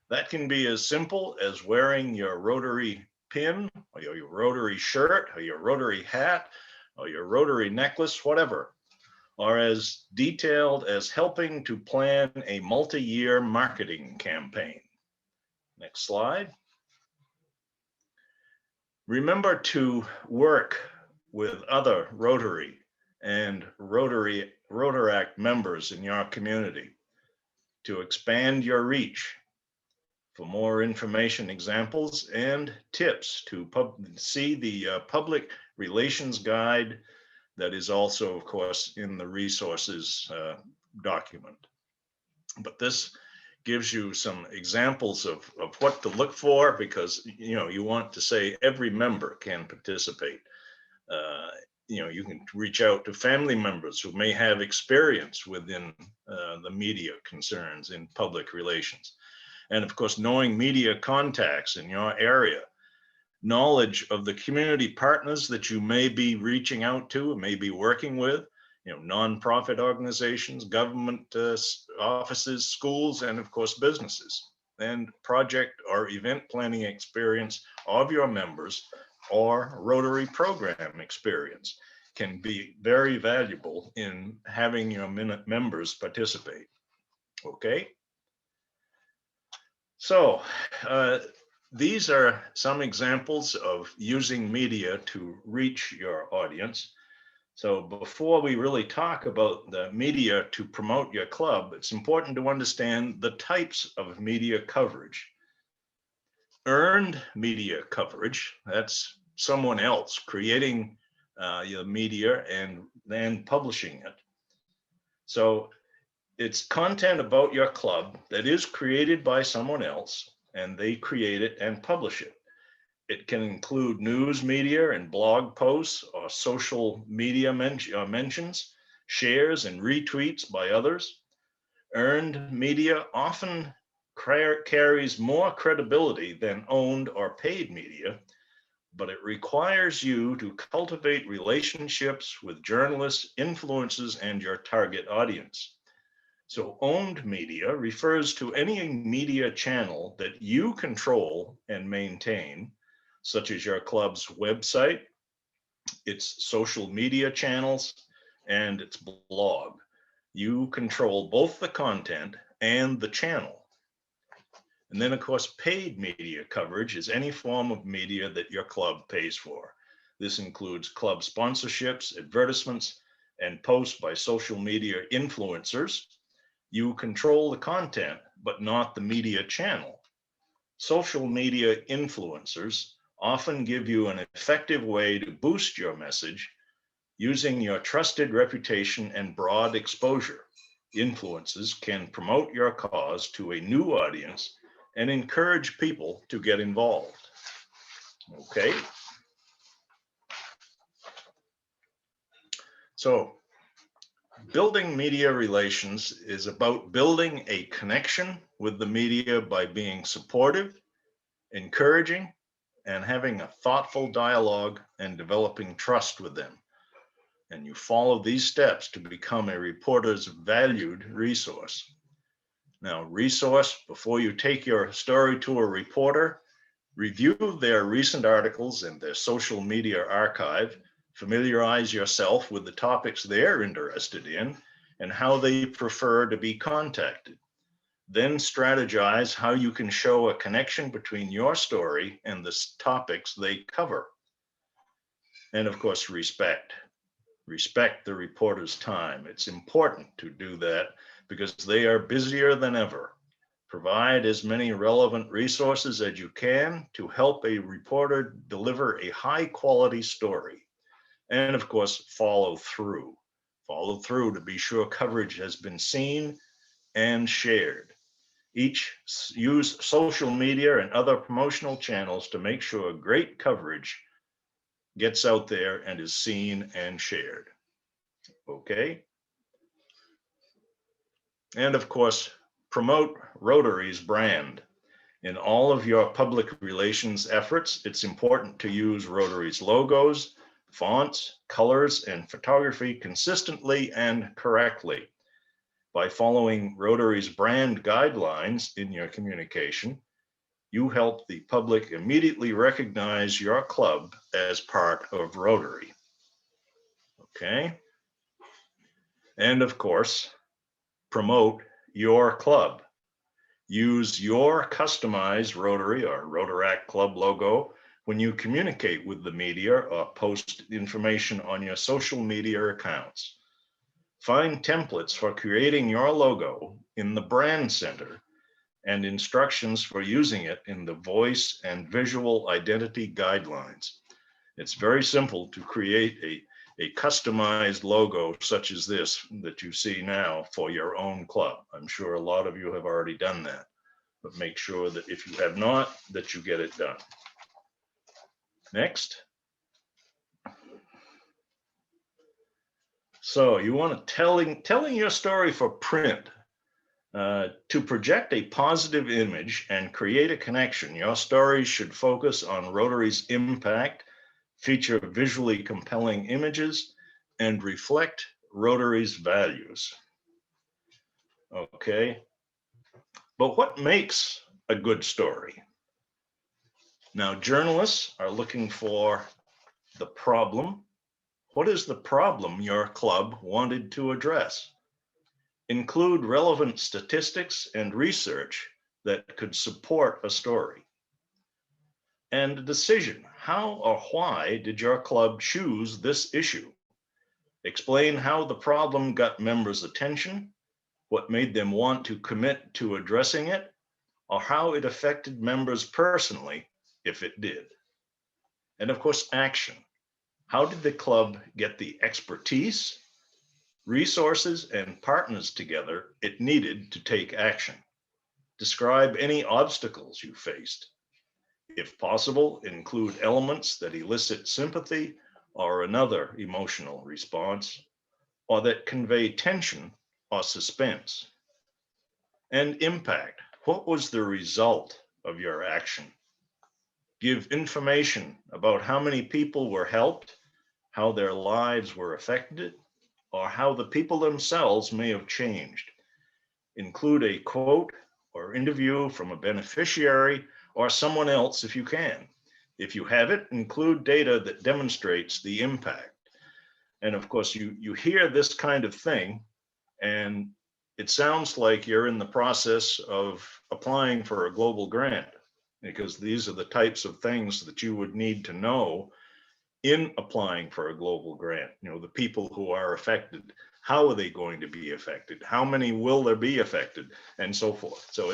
That can be as simple as wearing your Rotary pin, or your Rotary shirt, or your Rotary hat, or your Rotary necklace, whatever, or as detailed as helping to plan a multi-year marketing campaign. Next slide. Remember to work with other Rotary and Rotaract members in your community to expand your reach. For more information, examples, and tips to see the public relations guide that is also, of course, in the resources document. But this gives you some examples of what to look for, because you want to say every member can participate. You can reach out to family members who may have experience within the media concerns in public relations. And of course, knowing media contacts in your area, knowledge of the community partners that you may be reaching out to, may be working with, nonprofit organizations, government offices, schools, and of course, businesses, and project or event planning experience of your members or Rotary program experience can be very valuable in having your members participate. Okay. So these are some examples of using media to reach your audience. So before we really talk about the media to promote your club, it's important to understand the types of media coverage. Earned media coverage, that's someone else creating your media and then publishing it. So it's content about your club that is created by someone else, and they create it and publish it. It can include news media and blog posts or social media mentions, shares and retweets by others. Earned media often carries more credibility than owned or paid media, but it requires you to cultivate relationships with journalists, influencers, and your target audience. So owned media refers to any media channel that you control and maintain, such as your club's website, its social media channels, and its blog. You control both the content and the channel. And then, of course, paid media coverage is any form of media that your club pays for. This includes club sponsorships, advertisements, and posts by social media influencers. You control the content, but not the media channel. Social media influencers often give you an effective way to boost your message using your trusted reputation and broad exposure. Influencers can promote your cause to a new audience and encourage people to get involved. Okay. So building media relations is about building a connection with the media by being supportive, encouraging, and having a thoughtful dialogue and developing trust with them. And you follow these steps to become a reporter's valued resource. Now, resource, before you take your story to a reporter, review their recent articles and their social media archive. Familiarize yourself with the topics they're interested in and how they prefer to be contacted. Then strategize how you can show a connection between your story and the topics they cover. And of course, respect. Respect the reporter's time. It's important to do that because they are busier than ever. Provide as many relevant resources as you can to help a reporter deliver a high quality story. And of course, follow through. Follow through to be sure coverage has been seen and shared. Use social media and other promotional channels to make sure great coverage gets out there and is seen and shared. Okay. And of course, promote Rotary's brand. In all of your public relations efforts, it's important to use Rotary's logos, fonts, colors, and photography consistently and correctly. By following Rotary's brand guidelines in your communication, you help the public immediately recognize your club as part of Rotary. Okay? And of course, promote your club. Use your customized Rotary or Rotaract club logo when you communicate with the media or post information on your social media accounts. Find templates for creating your logo in the Brand Center and instructions for using it in the voice and visual identity guidelines. It's very simple to create a customized logo such as this that you see now for your own club. I'm sure a lot of you have already done that, but make sure that if you have not, that you get it done. Next. So you want to telling your story for print. To project a positive image and create a connection, your stories should focus on Rotary's impact, feature visually compelling images, and reflect Rotary's values. Okay, but what makes a good story? Now, journalists are looking for the problem. What is the problem your club wanted to address? Include relevant statistics and research that could support a story. And a decision, how or why did your club choose this issue? Explain how the problem got members' attention, what made them want to commit to addressing it, or how it affected members personally, if it did. And of course, action. How did the club get the expertise, resources, and partners together it needed to take action? Describe any obstacles you faced. If possible, include elements that elicit sympathy or another emotional response, or that convey tension or suspense. And impact. What was the result of your action? Give information about how many people were helped, how their lives were affected, or how the people themselves may have changed. Include a quote or interview from a beneficiary or someone else if you can. If you have it, include data that demonstrates the impact. And of course, you hear this kind of thing, and it sounds like you're in the process of applying for a global grant, because these are the types of things that you would need to know in applying for a global grant. You know, the people who are affected, how are they going to be affected? How many will there be affected? And so forth. So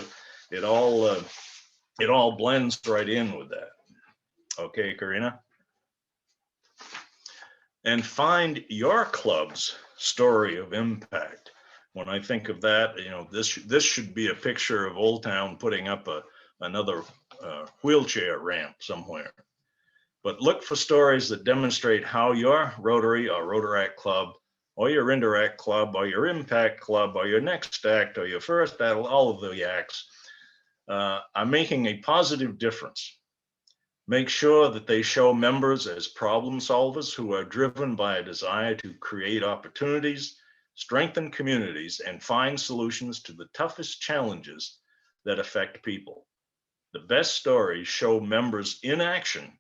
it all blends right in with that. Okay, Karina? And find your club's story of impact. When I think of that, you know, this should be a picture of Old Town putting up another wheelchair ramp somewhere. But look for stories that demonstrate how your Rotary or Rotaract club, or your indirect club, or your impact club, or your next act, or your first act, all of the acts are making a positive difference. Make sure that they show members as problem solvers who are driven by a desire to create opportunities, strengthen communities, and find solutions to the toughest challenges that affect people. The best stories show members in action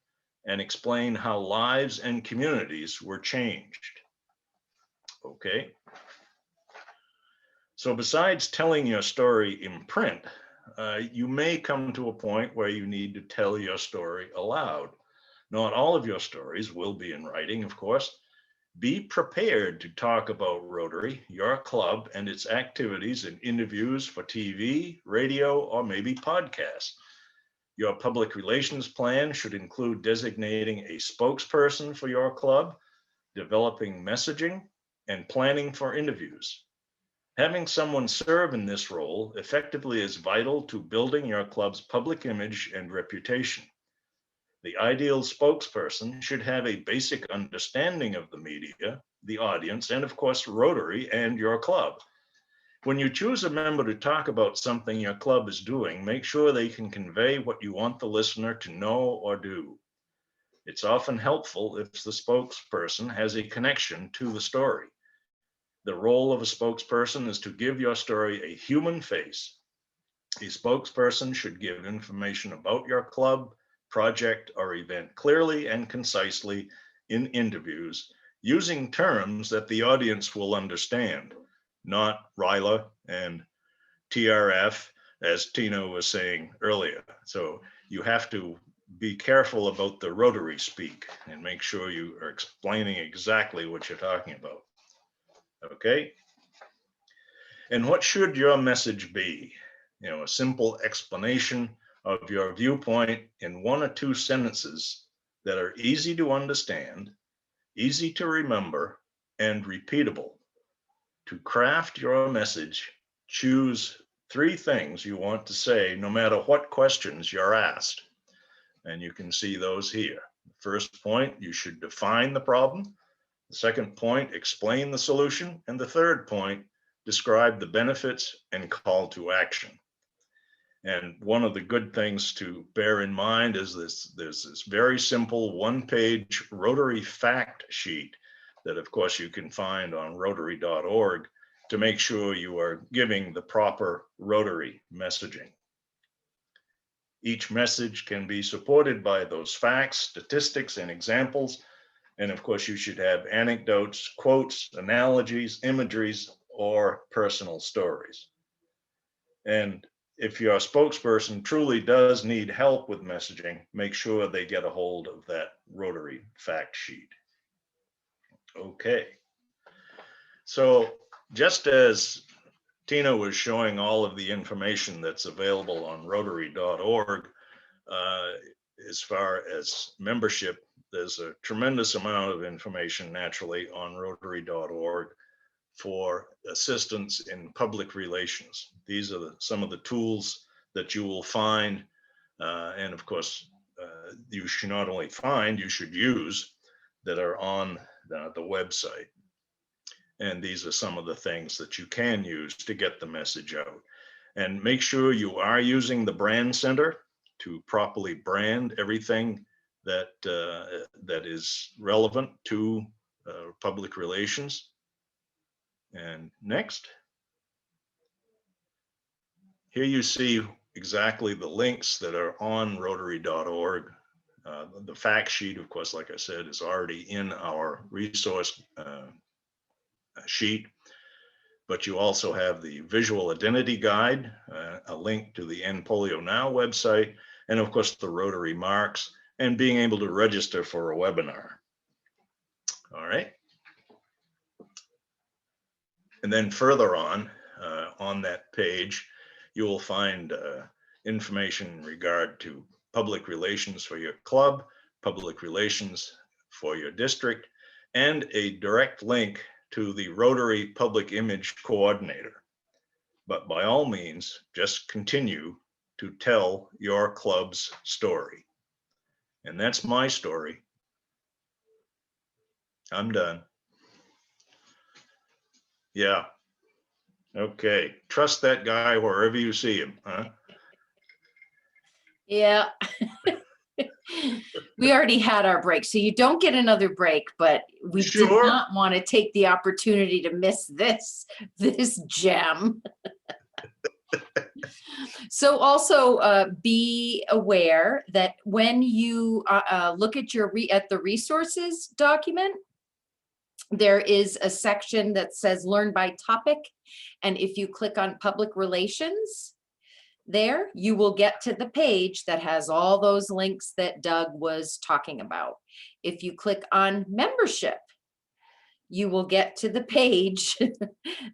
and explain how lives and communities were changed. Okay. So besides telling your story in print, you may come to a point where you need to tell your story aloud. Not all of your stories will be in writing, of course. Be prepared to talk about Rotary, your club, and its activities in interviews for TV, radio, or maybe podcasts. Your public relations plan should include designating a spokesperson for your club, developing messaging, and planning for interviews. Having someone serve in this role effectively is vital to building your club's public image and reputation. The ideal spokesperson should have a basic understanding of the media, the audience, and of course, Rotary and your club. When you choose a member to talk about something your club is doing, make sure they can convey what you want the listener to know or do. It's often helpful if the spokesperson has a connection to the story. The role of a spokesperson is to give your story a human face. A spokesperson should give information about your club, project, or event clearly and concisely in interviews, using terms that the audience will understand, not RILA and TRF, as Tina was saying earlier. So you have to be careful about the Rotary speak and make sure you are explaining exactly what you're talking about. Okay? And what should your message be? A simple explanation of your viewpoint in 1 or 2 sentences that are easy to understand, easy to remember, and repeatable. To craft your message, choose 3 things you want to say, no matter what questions you're asked. And you can see those here. The first point, you should define the problem. The second point, explain the solution. And the third point, describe the benefits and call to action. And one of the good things to bear in mind is there's this very simple 1-page Rotary fact sheet that, of course, you can find on Rotary.org to make sure you are giving the proper Rotary messaging. Each message can be supported by those facts, statistics, and examples. And of course, you should have anecdotes, quotes, analogies, imageries, or personal stories. And if your spokesperson truly does need help with messaging, make sure they get a hold of that Rotary fact sheet. Okay. So just as Tina was showing all of the information that's available on Rotary.org, as far as membership, there's a tremendous amount of information naturally on Rotary.org for assistance in public relations. These are some of the tools that you will find. And of course, you should not only find, you should use that are on the website. And these are some of the things that you can use to get the message out. And make sure you are using the brand center to properly brand everything that that is relevant to public relations. And next. Here you see exactly the links that are on Rotary.org. The fact sheet, of course, like I said, is already in our resource sheet, but you also have the visual identity guide, a link to the End Polio Now website, and of course the Rotary marks, and being able to register for a webinar. All right. And then further on that page, you will find information in regard to public relations for your club, public relations for your district, and a direct link to the Rotary Public Image Coordinator. But by all means, just continue to tell your club's story. And that's my story. I'm done. Yeah. Okay. Trust that guy wherever you see him, huh? Yeah. We already had our break, so you don't get another break, but we did Sure. not want to take the opportunity to miss this gem. So also be aware that when you look at the resources document, there is a section that says learn by topic. And if you click on public relations, there you will get to the page that has all those links that Doug was talking about. If you click on membership, you will get to the page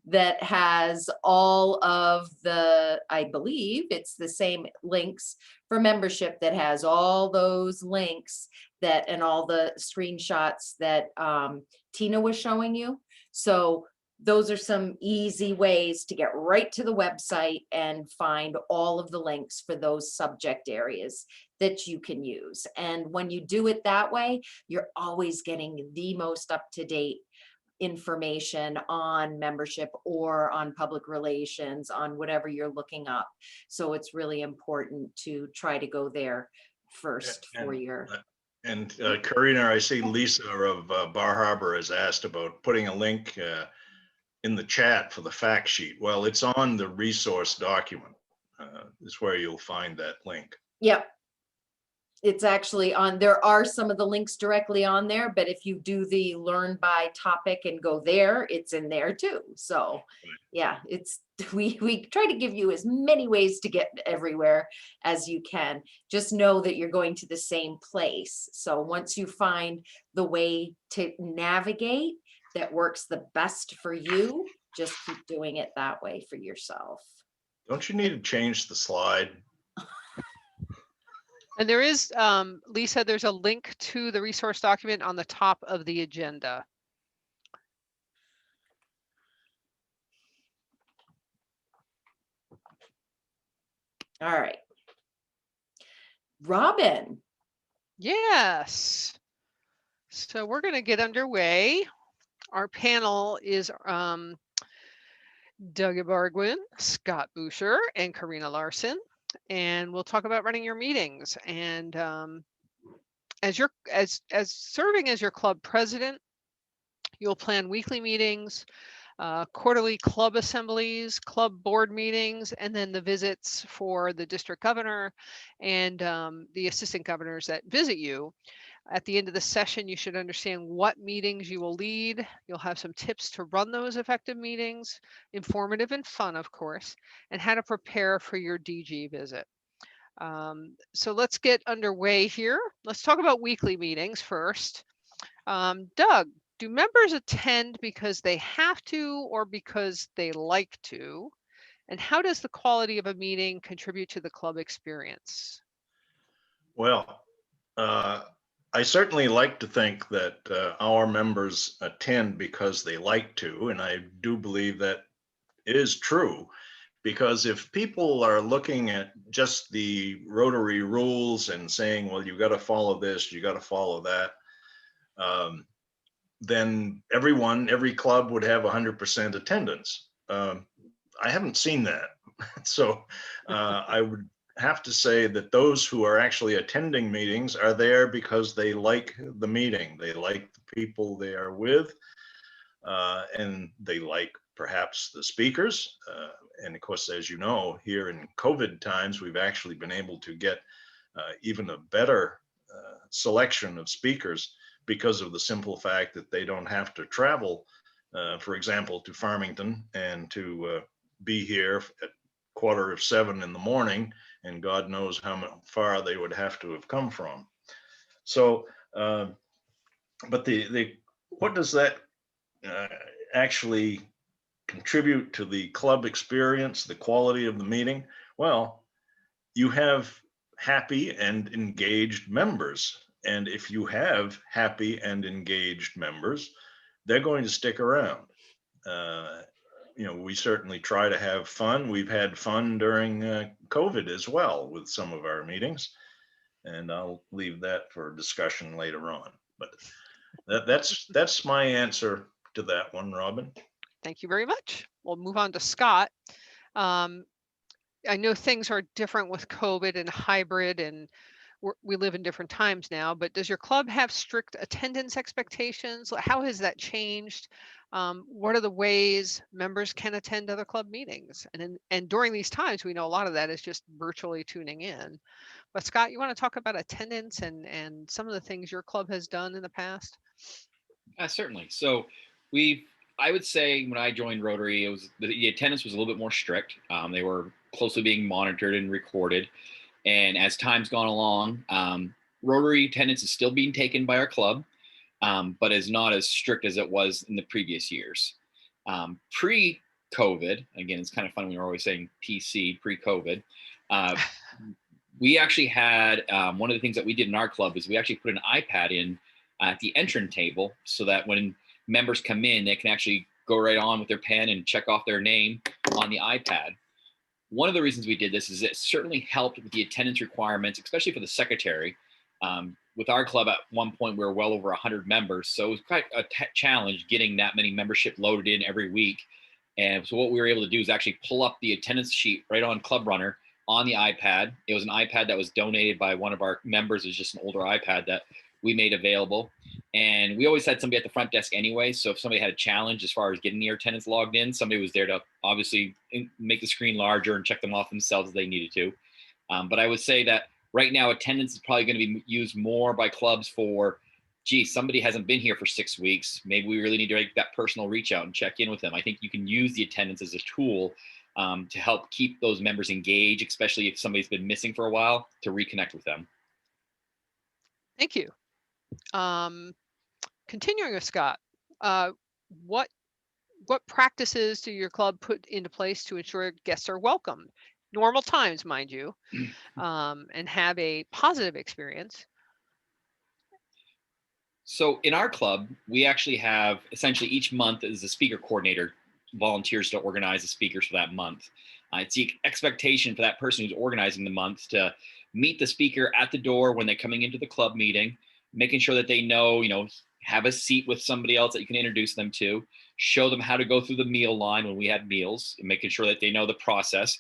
that has all of the, I believe it's the same links for membership, that has all those links that and all the screenshots that Tina was showing you. So those are some easy ways to get right to the website and find all of the links for those subject areas that you can use. And when you do it that way, you're always getting the most up-to-date information on membership or on public relations, on whatever you're looking up. So it's really important to try to go there first for your. And Karina, I see Lisa of Bar Harbor has asked about putting a link in the chat for the fact sheet. Well, it's on the resource document. Is where you'll find that link. Yep. It's actually on, there are some of the links directly on there, but if you do the learn by topic and go there, it's in there too. So yeah, it's, we try to give you as many ways to get everywhere as you can. Just know that you're going to the same place. So once you find the way to navigate that works the best for you, just keep doing it that way for yourself. Don't you need to change the slide? And there is, Lisa, there's a link to the resource document on the top of the agenda. All right. Robin. Yes. So we're going to get underway. Our panel is Doug Bargwin, Scott Boucher, and Karina Larson. And we'll talk about running your meetings. And as serving as your club president, you'll plan weekly meetings, quarterly club assemblies, club board meetings, and then the visits for the district governor and the assistant governors that visit you. At the end of the session, you should understand what meetings you will lead. You'll have some tips to run those effective meetings, informative and fun, of course, and how to prepare for your DG visit. So let's get underway here. Let's talk about weekly meetings first. Doug, do members attend because they have to or because they like to? And how does the quality of a meeting contribute to the club experience? Well, I certainly like to think that our members attend because they like to, and I do believe that is true. Because if people are looking at just the Rotary rules and saying, well, you got to follow this, you got to follow that, then every club would have 100% attendance. I haven't seen that. So I would have to say that those who are actually attending meetings are there because they like the meeting. They like the people they are with, and they like perhaps the speakers. And of course, as you know, here in COVID times, we've actually been able to get even a better selection of speakers because of the simple fact that they don't have to travel, for example, to Farmington and to be here at 6:45 in the morning, and God knows how far they would have to have come from. So, but what does that actually contribute to the club experience, the quality of the meeting? Well, you have happy and engaged members. And if you have happy and engaged members, they're going to stick around. We certainly try to have fun. We've had fun during COVID as well with some of our meetings. And I'll leave that for discussion later on. But that's my answer to that one, Robin. Thank you very much. We'll move on to Scott. I know things are different with COVID and hybrid, and we live in different times now, but does your club have strict attendance expectations? How has that changed? What are the ways members can attend other club meetings? And during these times, we know a lot of that is just virtually tuning in. But Scott, you want to talk about attendance and some of the things your club has done in the past? Certainly. So I would say when I joined Rotary, it was the attendance was a little bit more strict. They were closely being monitored and recorded. And as time's gone along, Rotary attendance is still being taken by our club, but is not as strict as it was in the previous years. Pre-COVID, again, it's kind of funny when we're always saying PC, pre-COVID, we actually had, one of the things that we did in our club is we actually put an iPad in at the entrance table so that when members come in, they can actually go right on with their pen and check off their name on the iPad. One of the reasons we did this is it certainly helped with the attendance requirements, especially for the secretary, With our club at one point, we were well over 100 members. So it was quite a challenge getting that many membership loaded in every week. And so what we were able to do is actually pull up the attendance sheet right on Club Runner on the iPad. It was an iPad that was donated by one of our members. It was just an older iPad that we made available. And we always had somebody at the front desk anyway. So if somebody had a challenge as far as getting their attendance logged in, somebody was there to obviously make the screen larger and check them off themselves if they needed to. But I would say that right now, attendance is probably going to be used more by clubs for, gee, somebody hasn't been here for 6 weeks. Maybe we really need to make that personal reach out and check in with them. I think you can use the attendance as a tool to help keep those members engaged, especially if somebody's been missing for a while, to reconnect with them. Thank you. Continuing with Scott, what practices do your club put into place to ensure guests are welcomed? Normal times, mind you, and have a positive experience. So in our club, we actually have essentially each month as a speaker coordinator volunteers to organize the speakers for that month. It's the expectation for that person who's organizing the month to meet the speaker at the door when they're coming into the club meeting, making sure that they know, have a seat with somebody else that you can introduce them to, show them how to go through the meal line when we had meals, and making sure that they know the process.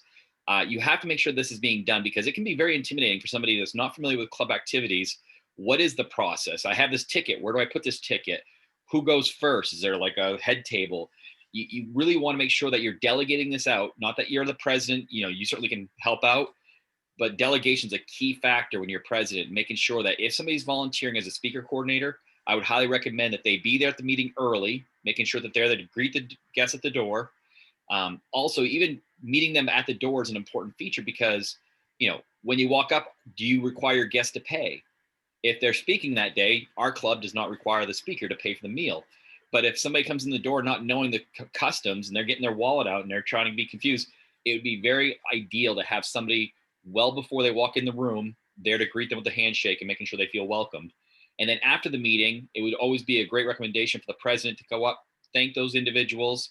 You have to make sure this is being done because it can be very intimidating for somebody that's not familiar with club activities. What is the process? I have this ticket. Where do I put this ticket? Who goes first? Is there like a head table? You really want to make sure that you're delegating this out. Not that you're the president, you certainly can help out, but delegation is a key factor when you're president, making sure that if somebody's volunteering as a speaker coordinator, I would highly recommend that they be there at the meeting early, making sure that they're there to greet the guests at the door. Also, even meeting them at the door is an important feature because, when you walk up, do you require guests to pay? If they're speaking that day, our club does not require the speaker to pay for the meal. But if somebody comes in the door not knowing the customs and they're getting their wallet out and they're trying to be confused, it would be very ideal to have somebody well before they walk in the room there to greet them with a handshake and making sure they feel welcomed. And then after the meeting, it would always be a great recommendation for the president to go up, thank those individuals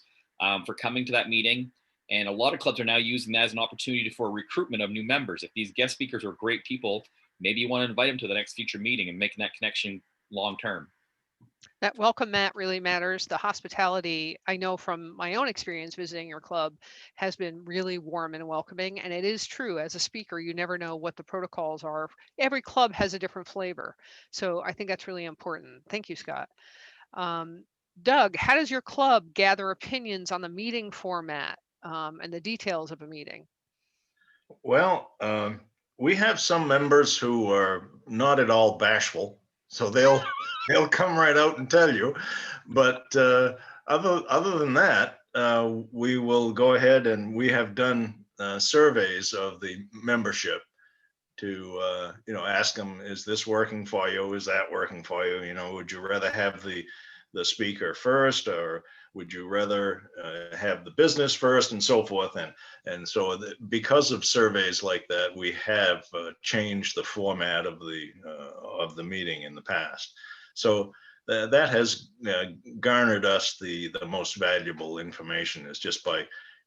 for coming to that meeting. And a lot of clubs are now using that as an opportunity for recruitment of new members. If these guest speakers are great people, maybe you want to invite them to the next future meeting and making that connection long-term. That welcome mat really matters. The hospitality, I know from my own experience visiting your club, has been really warm and welcoming. And it is true, as a speaker, you never know what the protocols are. Every club has a different flavor. So I think that's really important. Thank you, Scott. Doug, how does your club gather opinions on the meeting format and the details of a meeting? Well, we have some members who are not at all bashful, so they'll come right out and tell you. But other than that, we will go ahead and we have done surveys of the membership to ask them, is this working for you? Is that working for you? Would you rather have the speaker first, or would you rather have the business first, and so forth? And so because of surveys like that, we have changed the format of the meeting in the past. So that has garnered us the most valuable information, is just by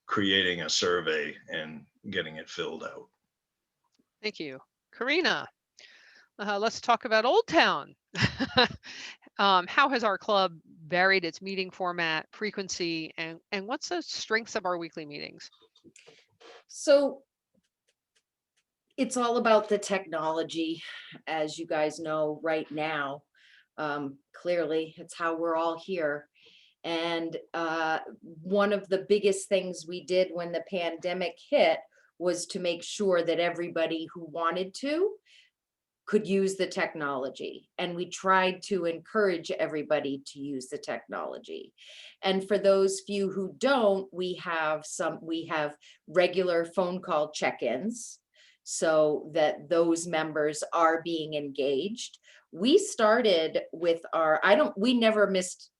creating a survey and getting it filled out. Thank you. Karina, let's talk about Old Town. How has our club varied its meeting format, frequency, and what's the strengths of our weekly meetings? So it's all about the technology, as you guys know right now. Clearly, it's how we're all here. And one of the biggest things we did when the pandemic hit was to make sure that everybody who wanted to could use the technology. And we tried to encourage everybody to use the technology. And for those few who don't, we have regular phone call check-ins so that those members are being engaged. We started with we never missed,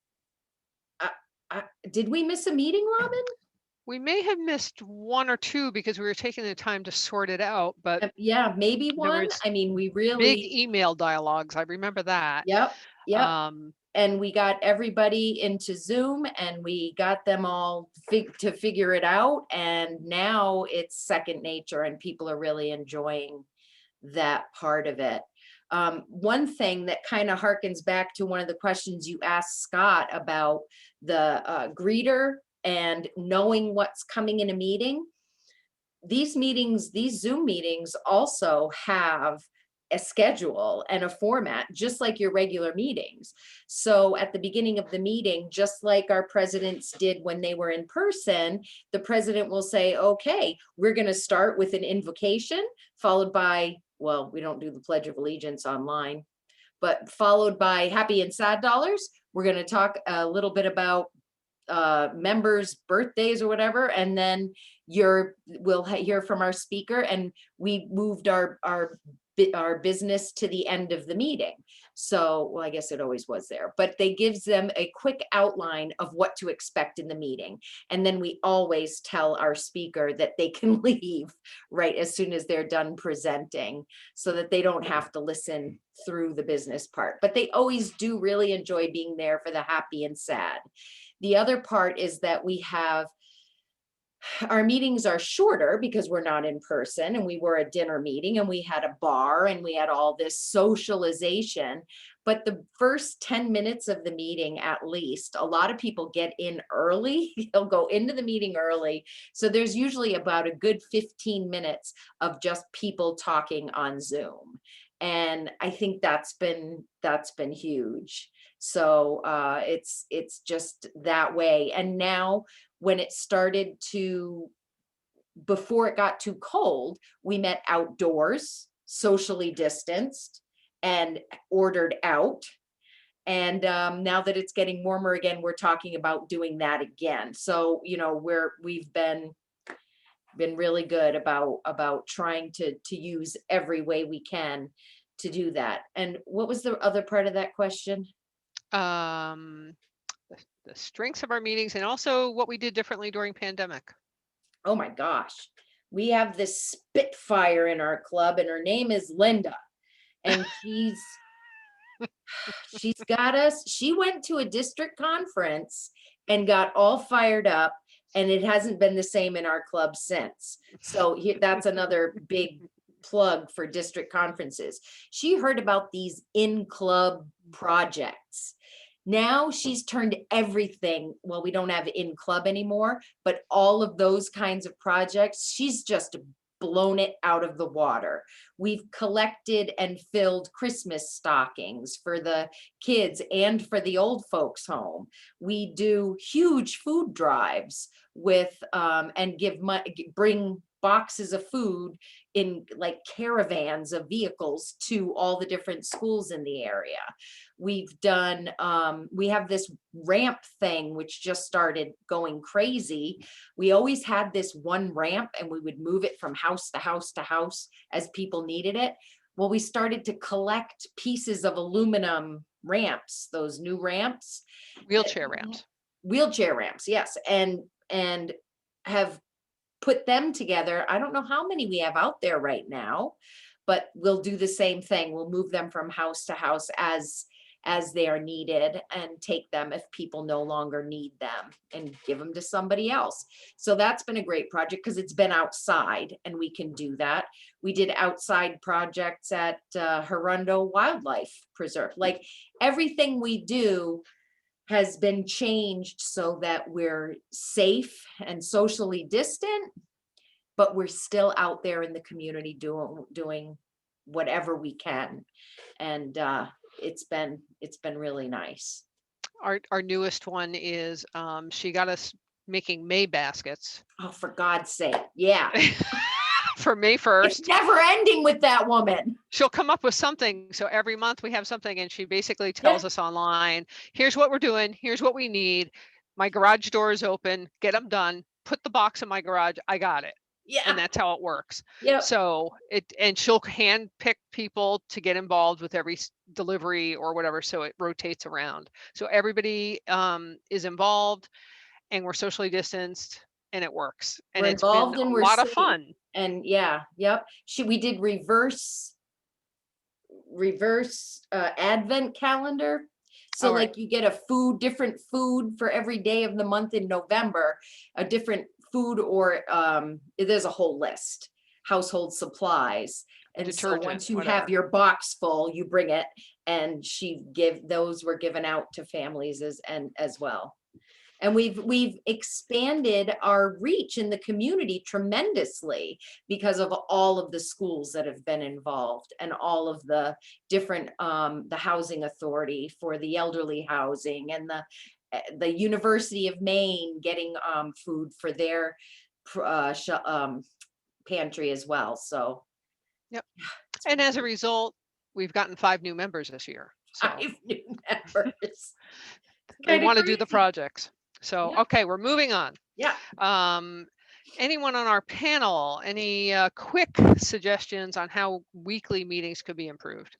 did we miss a meeting, Robin? We may have missed one or two because we were taking the time to sort it out, but yeah, maybe one. I mean, we really big email dialogues. I remember that. Yep. And we got everybody into Zoom and we got them all to figure it out. And now it's second nature and people are really enjoying that part of it. One thing that kind of harkens back to one of the questions you asked Scott about the greeter and knowing what's coming in a meeting. These meetings, these Zoom meetings also have a schedule and a format, just like your regular meetings. So at the beginning of the meeting, just like our presidents did when they were in person, the president will say, okay, we're going to start with an invocation, followed by, well, we don't do the Pledge of Allegiance online, but followed by happy and sad dollars. We're going to talk a little bit about members' birthdays or whatever, and then we'll hear from our speaker, and we moved our business to the end of the meeting. So, well, I guess it always was there, but they gives them a quick outline of what to expect in the meeting. And then we always tell our speaker that they can leave right as soon as they're done presenting, so that they don't have to listen through the business part. But they always do really enjoy being there for the happy and sad. The other part is that our meetings are shorter because we're not in person, and we were a dinner meeting, and we had a bar, and we had all this socialization. But the first 10 minutes of the meeting, at least, a lot of people get in early. They'll go into the meeting early. So there's usually about a good 15 minutes of just people talking on Zoom. And I think that's been huge. So it's just that way. And now, when it started before it got too cold, we met outdoors, socially distanced, and ordered out. And now that it's getting warmer again, we're talking about doing that again. So, you know, we've been really good about trying to use every way we can to do that. And what was the other part of that question? The strengths of our meetings, and also what we did differently during pandemic. Oh my gosh. We have this Spitfire in our club, and her name is Linda. And she's got us. She went to a district conference and got all fired up, and it hasn't been the same in our club since. So that's another big plug for district conferences. She heard about these in-club projects. Now she's turned everything, well, we don't have in club anymore, but all of those kinds of projects, she's just blown it out of the water. We've collected and filled Christmas stockings for the kids and for the old folks home. We do huge food drives with and bring boxes of food in like caravans of vehicles to all the different schools in the area. We've done, we have this ramp thing, which just started going crazy. We always had this one ramp, and we would move it from house to house to house as people needed it. Well, we started to collect pieces of aluminum ramps, those new ramps. Wheelchair ramps. Wheelchair ramps, yes. And have put them together. I don't know how many we have out there right now, but we'll do the same thing. We'll move them from house to house as they are needed, and take them if people no longer need them, and give them to somebody else. So that's been a great project because it's been outside, and we can do that. We did outside projects at Hirundo Wildlife Preserve. Like, everything we do has been changed so that we're safe and socially distant, but we're still out there in the community doing whatever we can. And it's been really nice. Our newest one is she got us making May baskets. Oh, for God's sake. Yeah. For May 1st. It's never ending with that woman. She'll come up with something. So every month we have something, and she basically tells us online, here's what we're doing. Here's what we need. My garage door is open. Get them done. Put the box in my garage. I got it. Yeah. And that's how it works. Yeah. So and she'll hand pick people to get involved with every delivery or whatever. So it rotates around. So everybody is involved, and we're socially distanced, and it works. And We're it's involved been and a we're lot of safe. fun. And yeah, yep. We did reverse advent calendar. So All right. like you get a different food for every day of the month in November, a different food, or there's a whole list, household supplies. And so Detergent, once you have whatever. your box full, you bring it, and those were given out to families as well. And we've expanded our reach in the community tremendously because of all of the schools that have been involved and all of the different, the housing authority for the elderly housing, and the University of Maine getting food for their pantry as well. So. Yep. And as a result, we've gotten 5 new members this year. So 5 new members. they Kinda want to do the crazy. projects. So, Yeah. okay, we're moving on. Yeah. Anyone on our panel, any quick suggestions on how weekly meetings could be improved?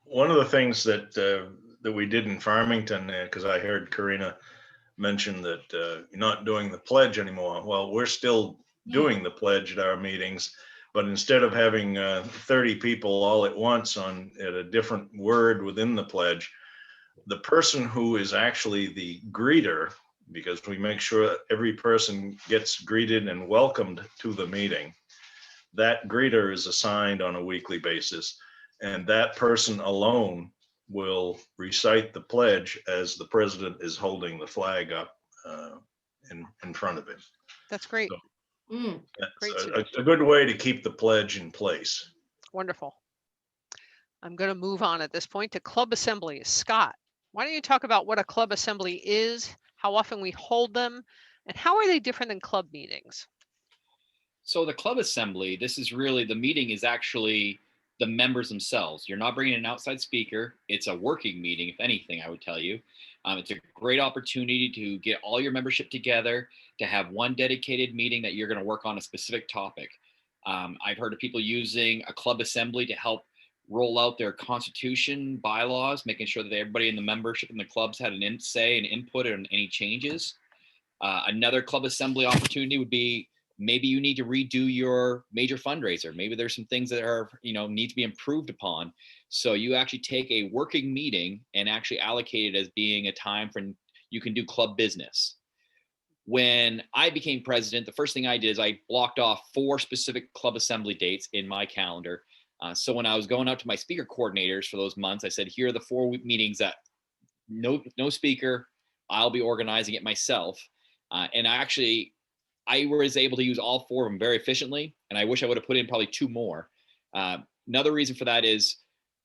One of the things that we did in Farmington, because I heard Karina mention that you're not doing the pledge anymore. Well, we're still doing the pledge at our meetings, but instead of having 30 people all at once at a different word within the pledge, the person who is actually the greeter, because we make sure every person gets greeted and welcomed to the meeting, that greeter is assigned on a weekly basis, and that person alone will recite the pledge as the president is holding the flag up in front of him. That's great. So Great that's suggestion. a good way to keep the pledge in place. Wonderful. I'm going to move on at this point to club assemblies. Scott, why don't you talk about what a club assembly is, how often we hold them, and how are they different than club meetings? So the club assembly, this is really, the meeting is actually the members themselves. You're not bringing an outside speaker. It's a working meeting, if anything, I would tell you. It's a great opportunity to get all your membership together, to have one dedicated meeting that you're going to work on a specific topic. I've heard of people using a club assembly to help roll out their constitution bylaws, making sure that everybody in the membership in the clubs had an say and input on any changes. Another club assembly opportunity would be, maybe you need to redo your major fundraiser. Maybe there's some things that are, need to be improved upon. So you actually take a working meeting and actually allocate it as being a time for you can do club business. When I became president, the first thing I did is I blocked off 4 specific club assembly dates in my calendar. So when I was going out to my speaker coordinators for those months, I said, here are the 4 meetings that no speaker, I'll be organizing it myself. And I was able to use all 4 of them very efficiently. And I wish I would have put in probably 2 more. Another reason for that is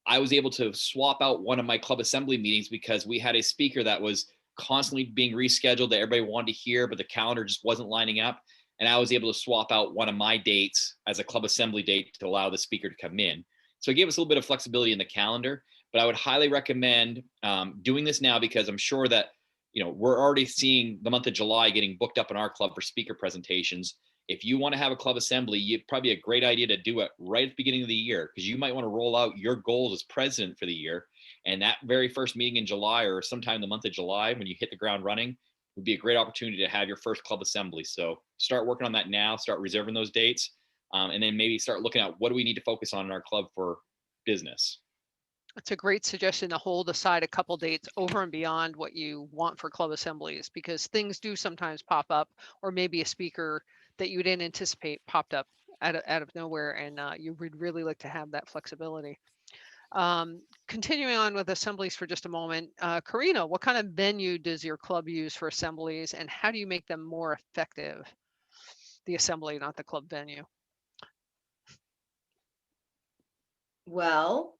I was able to swap out one of my club assembly meetings because we had a speaker that was constantly being rescheduled that everybody wanted to hear, but the calendar just wasn't lining up. And I was able to swap out one of my dates as a club assembly date to allow the speaker to come in. So it gave us a little bit of flexibility in the calendar, but I would highly recommend doing this now, because I'm sure that, we're already seeing the month of July getting booked up in our club for speaker presentations. If you want to have a club assembly, it's probably a great idea to do it right at the beginning of the year, because you might want to roll out your goals as president for the year. And that very first meeting in July, or sometime in the month of July, when you hit the ground running, would be a great opportunity to have your first club assembly. So start working on that now, start reserving those dates, and then maybe start looking at what do we need to focus on in our club for business. It's a great suggestion to hold aside a couple dates over and beyond what you want for club assemblies, because things do sometimes pop up, or maybe a speaker that you didn't anticipate popped up out of nowhere, and you would really like to have that flexibility. Continuing on with assemblies for just a moment, Karina, what kind of venue does your club use for assemblies, and how do you make them more effective? The assembly, not the club venue. Well,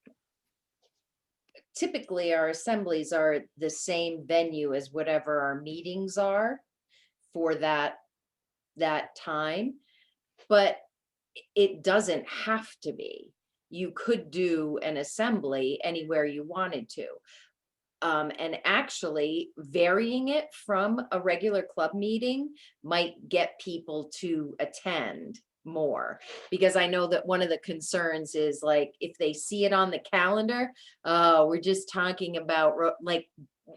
typically our assemblies are the same venue as whatever our meetings are for that time, but it doesn't have to be. You could do an assembly anywhere you wanted to. And actually varying it from a regular club meeting might get people to attend more, because I know that one of the concerns is, like, if they see it on the calendar, we're just talking about, like,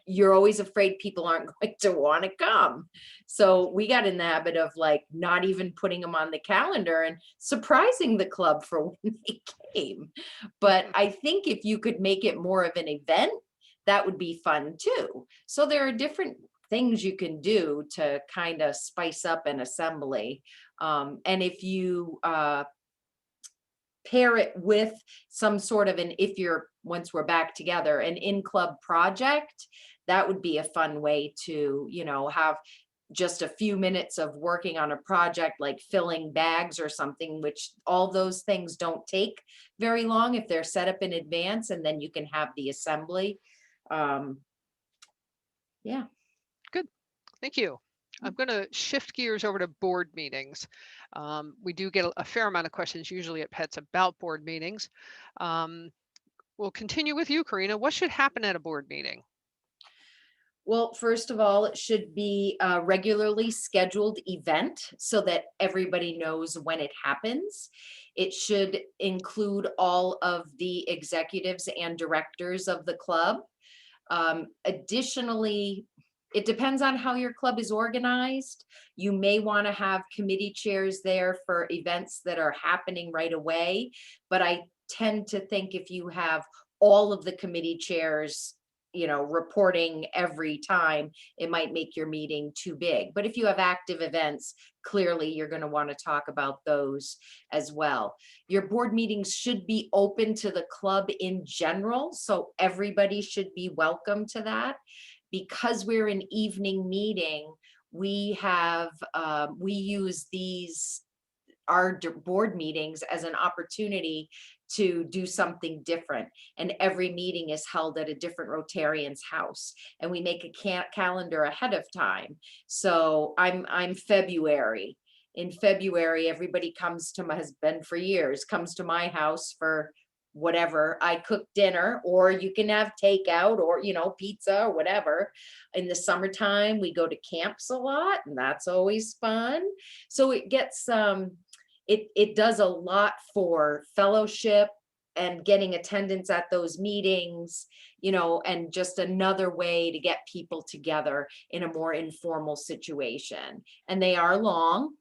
you're always afraid people aren't going to want to come. So we got in the habit of, like, not even putting them on the calendar and surprising the club for when they came. But I think if you could make it more of an event, that would be fun too. So there are different things you can do to kind of spice up an assembly. And if you pair it with some sort of once we're back together, an in-club project, that would be a fun way to, have just a few minutes of working on a project like filling bags or something, which all those things don't take very long if they're set up in advance, and then you can have the assembly. Yeah. Good. Thank you. I'm going to shift gears over to board meetings. We do get a fair amount of questions usually at PETS about board meetings. We'll continue with you, Karina. What should happen at a board meeting? Well, first of all, it should be a regularly scheduled event so that everybody knows when it happens. It should include all of the executives and directors of the club. Additionally, it depends on how your club is organized. You may want to have committee chairs there for events that are happening right away. But I tend to think if you have all of the committee chairs, reporting every time, it might make your meeting too big. But if you have active events, clearly you're going to want to talk about those as well. Your board meetings should be open to the club in general, so everybody should be welcome to that. Because we're an evening meeting, we use our board meetings as an opportunity to do something different. And every meeting is held at a different Rotarian's house, and we make a calendar ahead of time. So I'm February. In February, everybody comes to has been for years, comes to my house for whatever. I cook dinner, or you can have takeout, or pizza or whatever. In the summertime, we go to camps a lot, and that's always fun. So it gets it does a lot for fellowship and getting attendance at those meetings, and just another way to get people together in a more informal situation. And they are long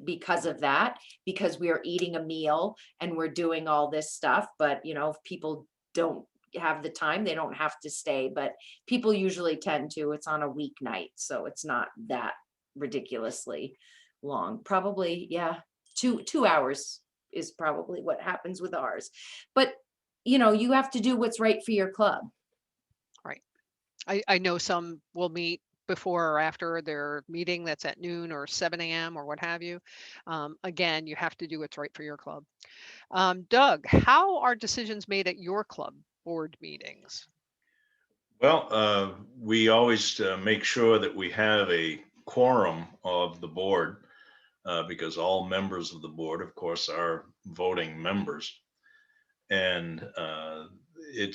because of that, because we are eating a meal and we're doing all this stuff. But if people don't have the time, they don't have to stay, but people usually tend to. It's on a weeknight, so it's not that ridiculously long. Probably, yeah, 2 hours is probably what happens with ours. But you have to do what's right for your club. Right. I know some will meet before or after their meeting that's at noon or 7 a.m. or what have you. Again, you have to do what's right for your club. Doug, how are decisions made at your club board meetings? Well, we always make sure that we have a quorum of the board because all members of the board, of course, are voting members. And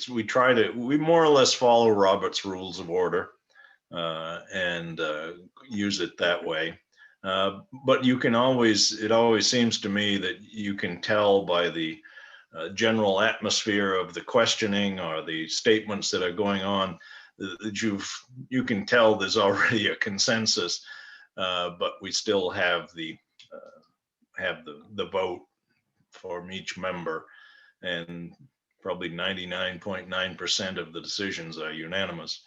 we more or less follow Robert's Rules of Order and use it that way. But it always seems to me that you can tell by the general atmosphere of the questioning or the statements that are going on that you can tell there's already a consensus, but we still have the vote from each member, and probably 99.9% of the decisions are unanimous.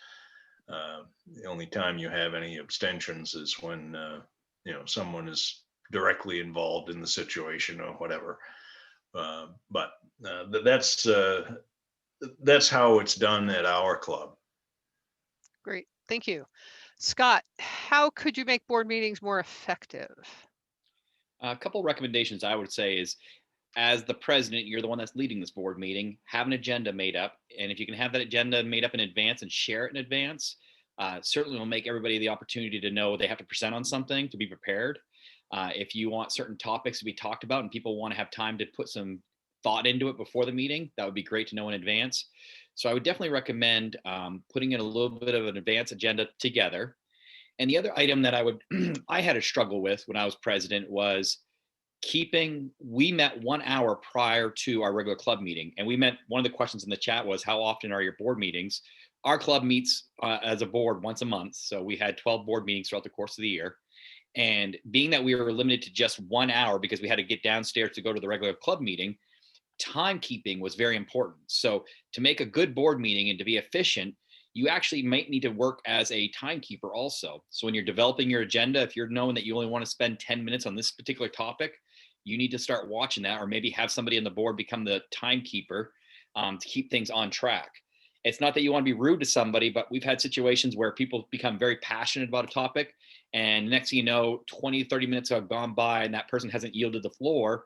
The only time you have any abstentions is when someone is directly involved in the situation or whatever. But that's how it's done at our club. Great, thank you. Scott, how could you make board meetings more effective? A couple recommendations I would say is, as the president, you're the one that's leading this board meeting, have an agenda made up. And if you can have that agenda made up in advance and share it in advance, certainly will make everybody the opportunity to know they have to present on something, to be prepared. If you want certain topics to be talked about and people want to have time to put some thought into it before the meeting, that would be great to know in advance. So I would definitely recommend putting in a little bit of an advance agenda together. And the other item that I had a struggle with when I was president was we met 1 hour prior to our regular club meeting. And one of the questions in the chat was, how often are your board meetings? Our club meets as a board once a month. So we had 12 board meetings throughout the course of the year. And being that we were limited to just 1 hour because we had to get downstairs to go to the regular club meeting, timekeeping was very important. So to make a good board meeting and to be efficient, you actually might need to work as a timekeeper also. So when you're developing your agenda, if you're knowing that you only want to spend 10 minutes on this particular topic, you need to start watching that, or maybe have somebody on the board become the timekeeper to keep things on track. It's not that you want to be rude to somebody, but we've had situations where people become very passionate about a topic, and next thing you know, 20, 30 minutes have gone by and that person hasn't yielded the floor,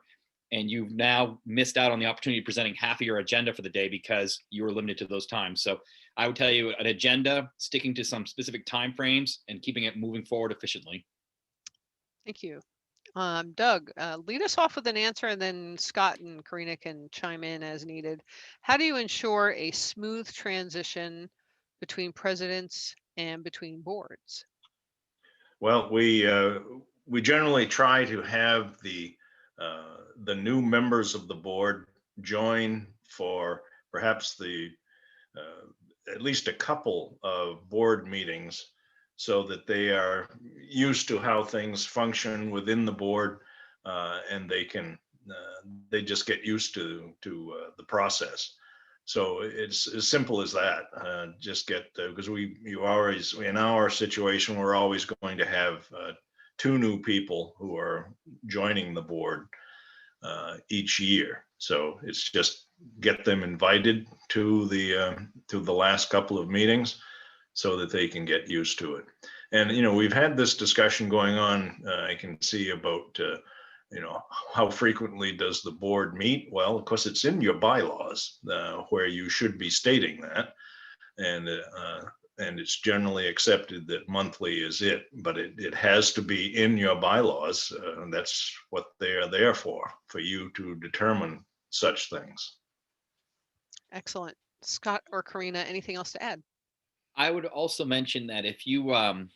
and you've now missed out on the opportunity of presenting half of your agenda for the day because you were limited to those times. So I would tell you, an agenda, sticking to some specific timeframes and keeping it moving forward efficiently. Thank you. Doug, lead us off with an answer, and then Scott and Karina can chime in as needed. How do you ensure a smooth transition between presidents and between boards? Well, we generally try to have the new members of the board join for perhaps the at least a couple of board meetings, so that they are used to how things function within the board, and they just get used to the process. So it's as simple as that. Just get, because you always, in our situation, we're always going to have 2 new people who are joining the board each year. So it's just get them invited to the last couple of meetings, so that they can get used to it. And, we've had this discussion going on, I can see, about, how frequently does the board meet? Well, of course, it's in your bylaws where you should be stating that. And it's generally accepted that monthly is it, but it has to be in your bylaws. And that's what they are there for you to determine such things. Excellent. Scott or Karina, anything else to add? I would also mention that if you are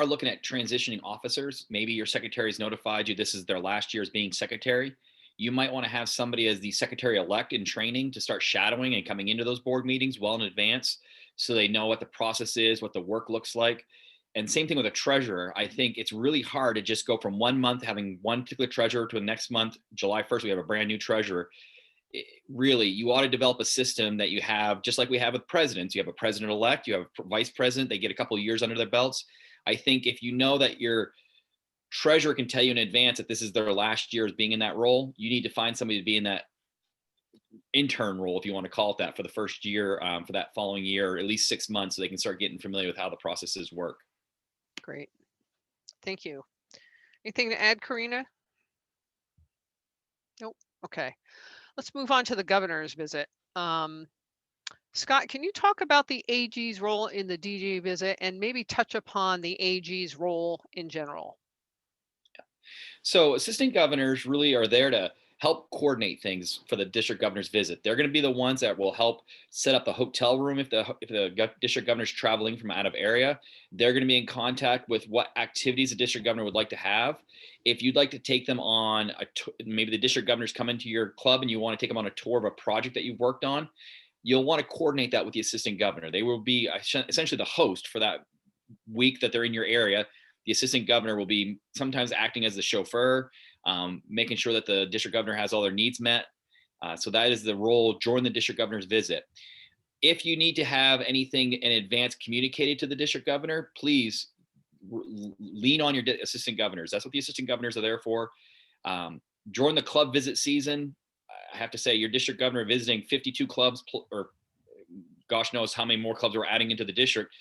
looking at transitioning officers, maybe your secretary has notified you this is their last year as being secretary, you might want to have somebody as the secretary-elect in training to start shadowing and coming into those board meetings well in advance, so they know what the process is, what the work looks like. And same thing with a treasurer. I think it's really hard to just go from 1 month having one particular treasurer to the next month, July 1st, we have a brand new treasurer. Really, you ought to develop a system that you have, just like we have with presidents. You have a president-elect, you have a vice president, they get a couple of years under their belts. I think if you know that your treasurer can tell you in advance that this is their last year as being in that role, you need to find somebody to be in that intern role, if you want to call it that, for the first year, for that following year, or at least 6 months, so they can start getting familiar with how the processes work. Great. Thank you. Anything to add, Karina? Nope. Okay. Let's move on to the governor's visit. Scott, can you talk about the AG's role in the DJ visit, and maybe touch upon the AG's role in general? So assistant governors really are there to help coordinate things for the district governor's visit. They're going to be the ones that will help set up the hotel room if the district governor's traveling from out of area. They're going to be in contact with what activities the district governor would like to have. If you'd like to take them on, maybe the district governor's come into your club and you want to take them on a tour of a project that you've worked on, you'll want to coordinate that with the assistant governor. They will be essentially the host for that week that they're in your area. The assistant governor will be sometimes acting as the chauffeur, making sure that the district governor has all their needs met. So that is the role during the district governor's visit. If you need to have anything in advance communicated to the district governor, please lean on your assistant governors. That's what the assistant governors are there for. During the club visit season, I have to say, your district governor visiting 52 clubs, or gosh knows how many more clubs we're adding into the district.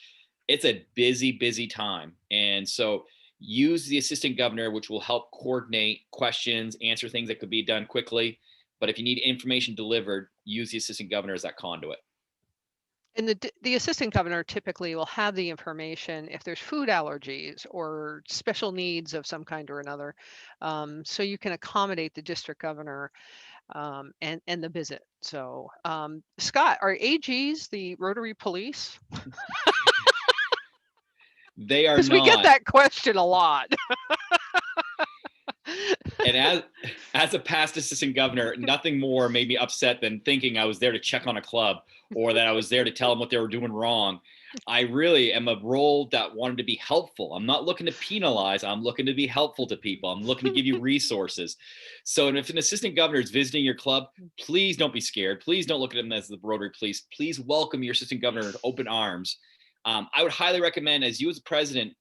It's a busy, busy time. And so use the assistant governor, which will help coordinate questions, answer things that could be done quickly. But if you need information delivered, use the assistant governor as that conduit. And the assistant governor typically will have the information if there's food allergies or special needs of some kind or another. So you can accommodate the district governor and the visit. So Scott, are AGs the Rotary police? They are not. Because we get that question a lot. And as a past assistant governor, nothing more made me upset than thinking I was there to check on a club or that I was there to tell them what they were doing wrong. I really am a role that wanted to be helpful. I'm not looking to penalize. I'm looking to be helpful to people. I'm looking to give you resources. So if an assistant governor is visiting your club, please don't be scared. Please don't look at them as the Rotary police. Please welcome your assistant governor with open arms. I would highly recommend, as you as a president,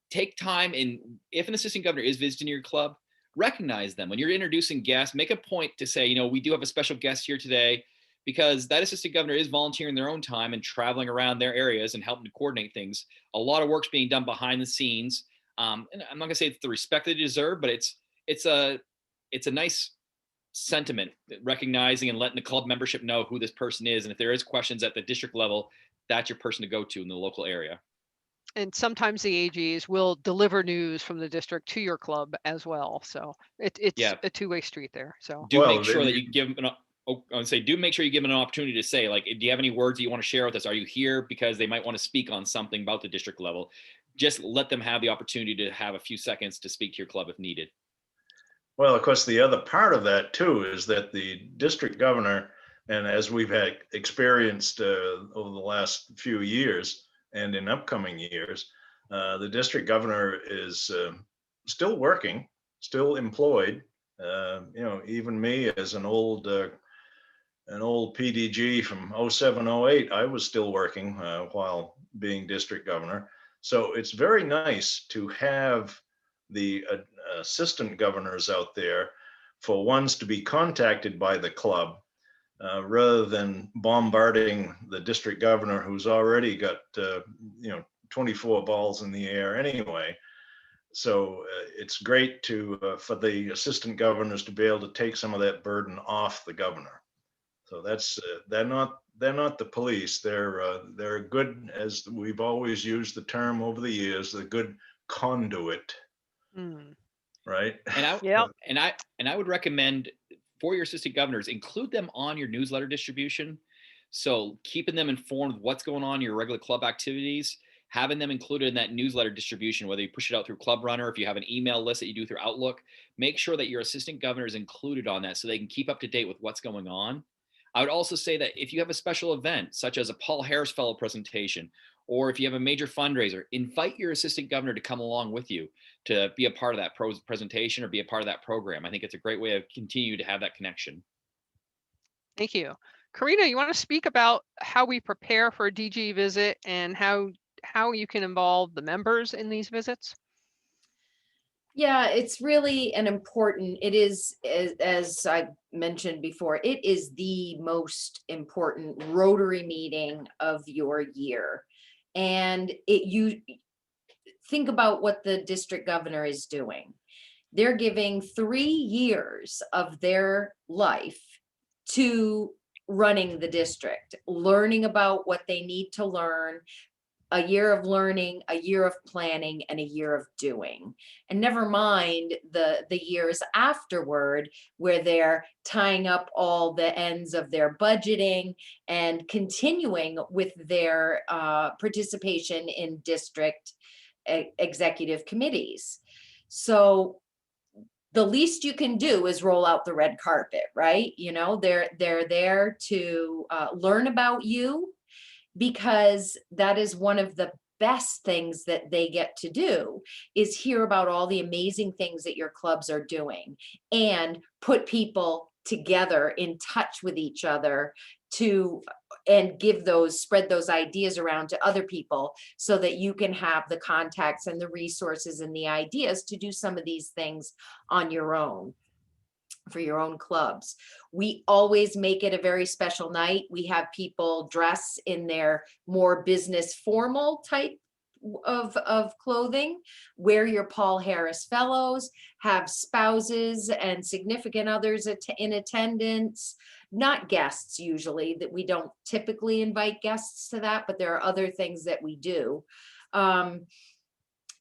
take time, and if an assistant governor is visiting your club, recognize them. When you're introducing guests, make a point to say, we do have a special guest here today, because that assistant governor is volunteering their own time and traveling around their areas and helping to coordinate things. A lot of work's being done behind the scenes. And I'm not gonna say it's the respect they deserve, but it's a nice sentiment, recognizing and letting the club membership know who this person is. And if there is questions at the district level, that's your person to go to in the local area. And sometimes the AGs will deliver news from the district to your club as well. So it's a two-way street there. So do make sure that you give them do make sure you give them an opportunity to say, like, do you have any words that you want to share with us? Are you here because they might want to speak on something about the district level? Just let them have the opportunity to have a few seconds to speak to your club if needed. Well, of course, the other part of that too is that the district governor, and as we've had experienced over the last few years and in upcoming years, the district governor is still working, still employed. Even me as an old PDG from 07, 08, I was still working while being district governor. So it's very nice to have the assistant governors out there, for ones to be contacted by the club rather than bombarding the district governor, who's already got 24 balls in the air anyway. So it's great for the assistant governors to be able to take some of that burden off the governor. So that's they're not the police. They're good, as we've always used the term over the years, the good conduit. Right. And I would recommend for your assistant governors, include them on your newsletter distribution. So keeping them informed of what's going on in your regular club activities, having them included in that newsletter distribution, whether you push it out through Club Runner, if you have an email list that you do through Outlook, make sure that your assistant governor is included on that so they can keep up to date with what's going on. I would also say that if you have a special event, such as a Paul Harris Fellow presentation, or if you have a major fundraiser, invite your assistant governor to come along with you to be a part of that presentation or be a part of that program. I think it's a great way of continue to have that connection. Thank you. Karina, you want to speak about how we prepare for a DG visit and how you can involve the members in these visits? Yeah, it's really it is, as I mentioned before, it is the most important Rotary meeting of your year. And you think about what the district governor is doing. They're giving 3 years of their life to running the district, learning about what they need to learn, a year of learning, a year of planning, and a year of doing. And never mind the years afterward, where they're tying up all the ends of their budgeting and continuing with their participation in district executive committees. So the least you can do is roll out the red carpet, right? They're there to learn about you, because that is one of the best things that they get to do, is hear about all the amazing things that your clubs are doing and put people together in touch with each other and spread those ideas around to other people, so that you can have the contacts and the resources and the ideas to do some of these things on your own, for your own clubs. We always make it a very special night. We have people dress in their more business formal type of clothing, wear your Paul Harris Fellows, have spouses and significant others in attendance, not guests usually, that we don't typically invite guests to that, but there are other things that we do.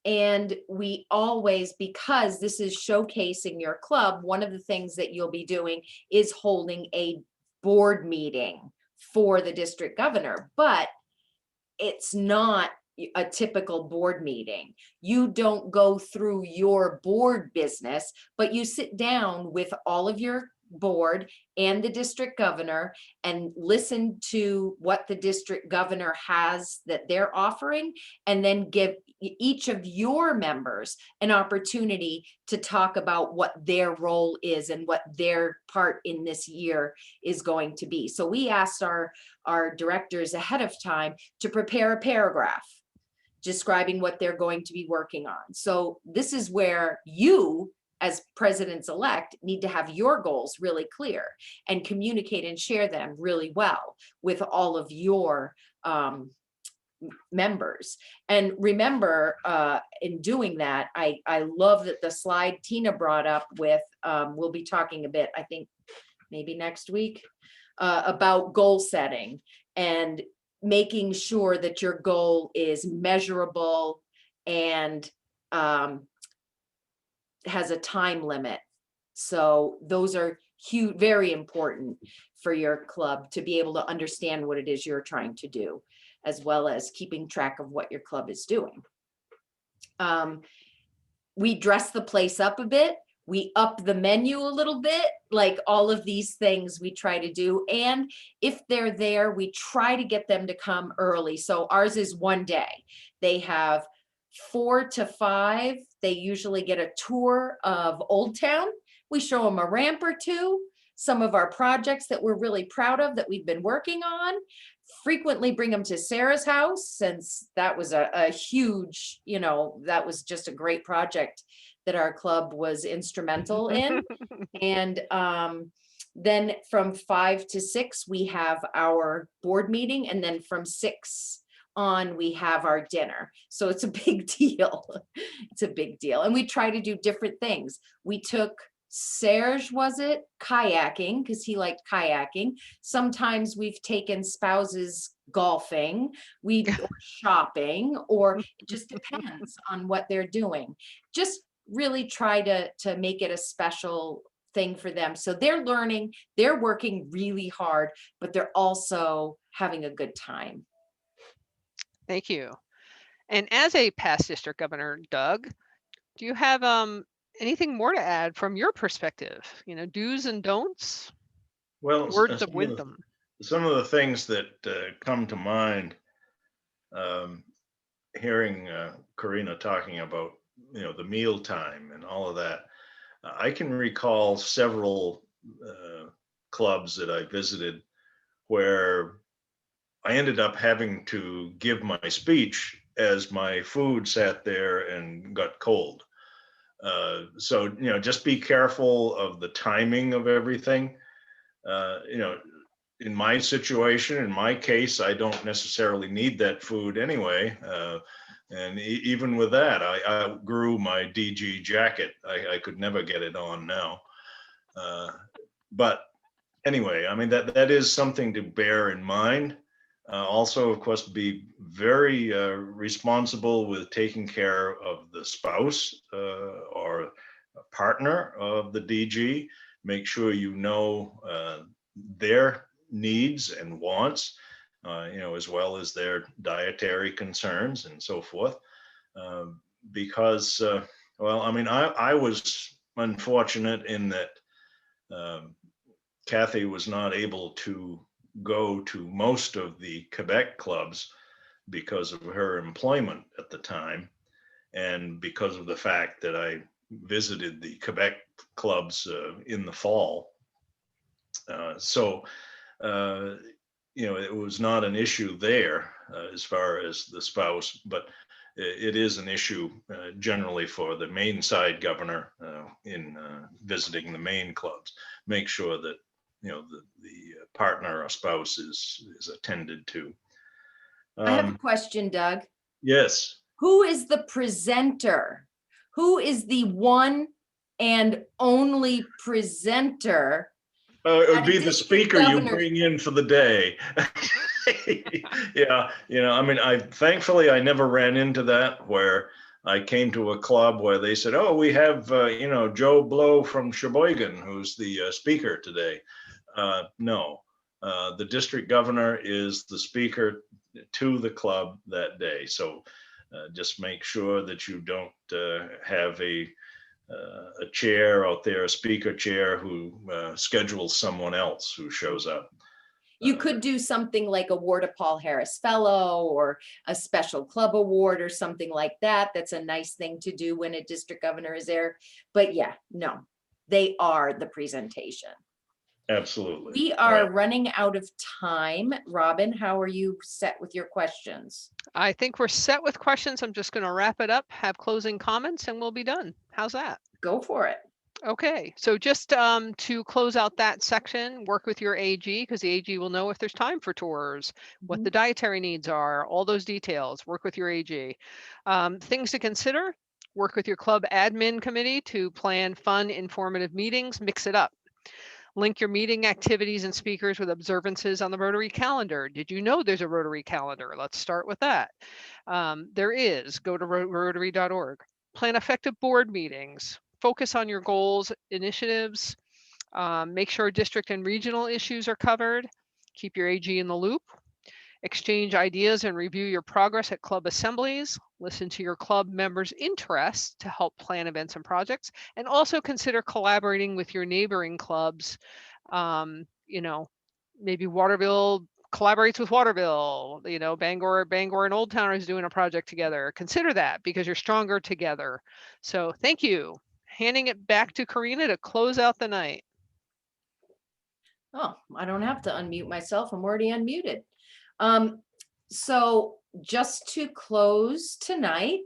And we always, because this is showcasing your club, one of the things that you'll be doing is holding a board meeting for the district governor. But it's not a typical board meeting. You don't go through your board business, but you sit down with all of your board and the district governor and listen to what the district governor has that they're offering, and then give each of your members an opportunity to talk about what their role is and what their part in this year is going to be. So we asked our directors ahead of time to prepare a paragraph describing what they're going to be working on. So this is where you, as presidents-elect, need to have your goals really clear and communicate and share them really well with all of your members. And remember, in doing that, I love that the slide Tina brought up with, we'll be talking a bit, I think maybe next week, about goal setting and making sure that your goal is measurable and has a time limit. So those are huge, very important for your club to be able to understand what it is you're trying to do, as well as keeping track of what your club is doing. We dress the place up a bit. We up the menu a little bit, like all of these things we try to do. And if they're there, we try to get them to come early. So ours is one day. They have 4 to 5. They usually get a tour of Old Town. We show them a ramp or two, some of our projects that we're really proud of that we've been working on. Frequently bring them to Sarah's house, since that was a huge, that was just a great project that our club was instrumental in. And then from 5 to 6, we have our board meeting. And then from 6 on, we have our dinner. So it's a big deal. It's a big deal. And we try to do different things. We took Serge, was it, kayaking, because he liked kayaking. Sometimes we've taken spouses golfing, or shopping, or it just depends on what they're doing. Just really try to make it a special thing for them. So they're learning, they're working really hard, but they're also having a good time. Thank you. And as a past district governor, Doug, do you have anything more to add from your perspective? Do's and don'ts, Well, words of wisdom. Some of the things that come to mind, hearing Karina talking about, the meal time and all of that. I can recall several clubs that I visited where I ended up having to give my speech as my food sat there and got cold. So, just be careful of the timing of everything. In my situation, in my case, I don't necessarily need that food anyway. And even with that, I outgrew my DG jacket. I could never get it on now. But anyway, that is something to bear in mind. Also, of course, be very responsible with taking care of the spouse or partner of the DG. Make sure their needs and wants, as well as their dietary concerns and so forth. Because, I was unfortunate in that Kathy was not able to go to most of the Quebec clubs because of her employment at the time, and because of the fact that I visited the Quebec clubs in the fall. It was not an issue there as far as the spouse, but it is an issue generally for the Maine side governor in visiting the Maine clubs. Make sure that the partner or spouse is attended to. I have a question, Doug. Yes. Who is the presenter? Who is the one and only presenter? It would be the speaker you bring in for the day. Yeah, thankfully I never ran into that, where I came to a club where they said, "Oh, we have Joe Blow from Sheboygan, who's the speaker today." No, the district governor is the speaker to the club that day. So just make sure that you don't have a chair out there, a speaker chair who schedules someone else who shows up. You could do something like award a Paul Harris Fellow or a special club award or something like that. That's a nice thing to do when a district governor is there. But yeah, no, they are the presentation. Absolutely. We are running out of time. Robin, how are you set with your questions? I think we're set with questions. I'm just going to wrap it up, have closing comments, and we'll be done. How's that? Go for it. Okay, so just to close out that section, work with your AG, because the AG will know if there's time for tours, what the dietary needs are, all those details. Work with your AG. Things to consider: work with your club admin committee to plan fun, informative meetings. Mix it up. Link your meeting activities and speakers with observances on the Rotary calendar. Did you know there's a Rotary calendar? Let's start with that. There is. Go to rotary.org. Plan effective board meetings. Focus on your goals, initiatives. Make sure district and regional issues are covered. Keep your AG in the loop. Exchange ideas and review your progress at club assemblies. Listen to your club members' interests to help plan events and projects. And also consider collaborating with your neighboring clubs. You know, maybe Waterville collaborates with Waterville, you know, Bangor and Old Town is doing a project together. Consider that because you're stronger together. So thank you. Handing it back to Karina to close out the night. Oh, I don't have to unmute myself. I'm already unmuted. So just to close tonight,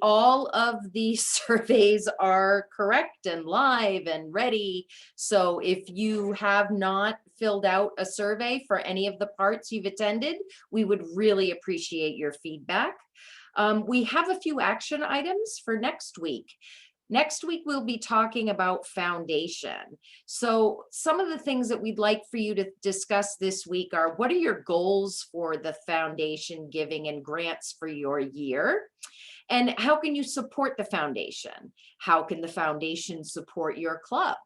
all of the surveys are correct and live and ready. So if you have not filled out a survey for any of the parts you've attended, we would really appreciate your feedback. We have a few action items for next week. Next week, we'll be talking about foundation. So some of the things that we'd like for you to discuss this week are, what are your goals for the foundation giving and grants for your year? And how can you support the foundation? How can the foundation support your club?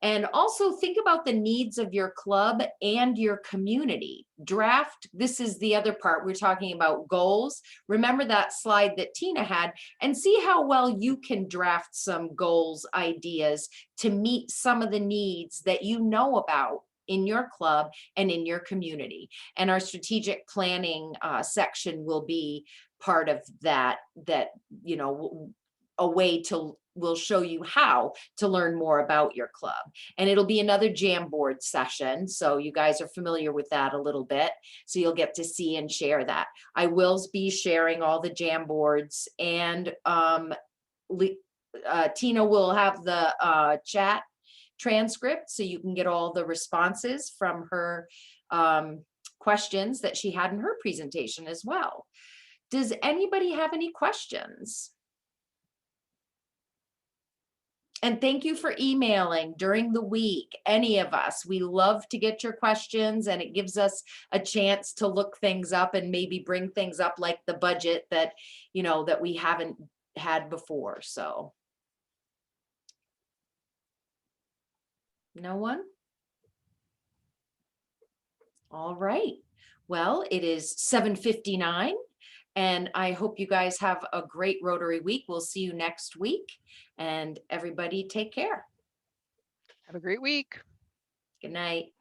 And also think about the needs of your club and your community. Draft, this is the other part, we're talking about goals. Remember that slide that Tina had, and see how well you can draft some goals, ideas to meet some of the needs that you know about in your club and in your community. And our strategic planning section will be part of that, you know, a way to, we'll show you how to learn more about your club. And it'll be another Jamboard session. So you guys are familiar with that a little bit. So you'll get to see and share that. I will be sharing all the Jamboards, and Tina will have the chat transcript so you can get all the responses from her questions that she had in her presentation as well. Does anybody have any questions? And thank you for emailing during the week, any of us. We love to get your questions, and it gives us a chance to look things up and maybe bring things up like the budget that, you know, that we haven't had before. So. No one? All right. Well, it is 7:59. And I hope you guys have a great Rotary week. We'll see you next week. And everybody take care. Have a great week. Good night.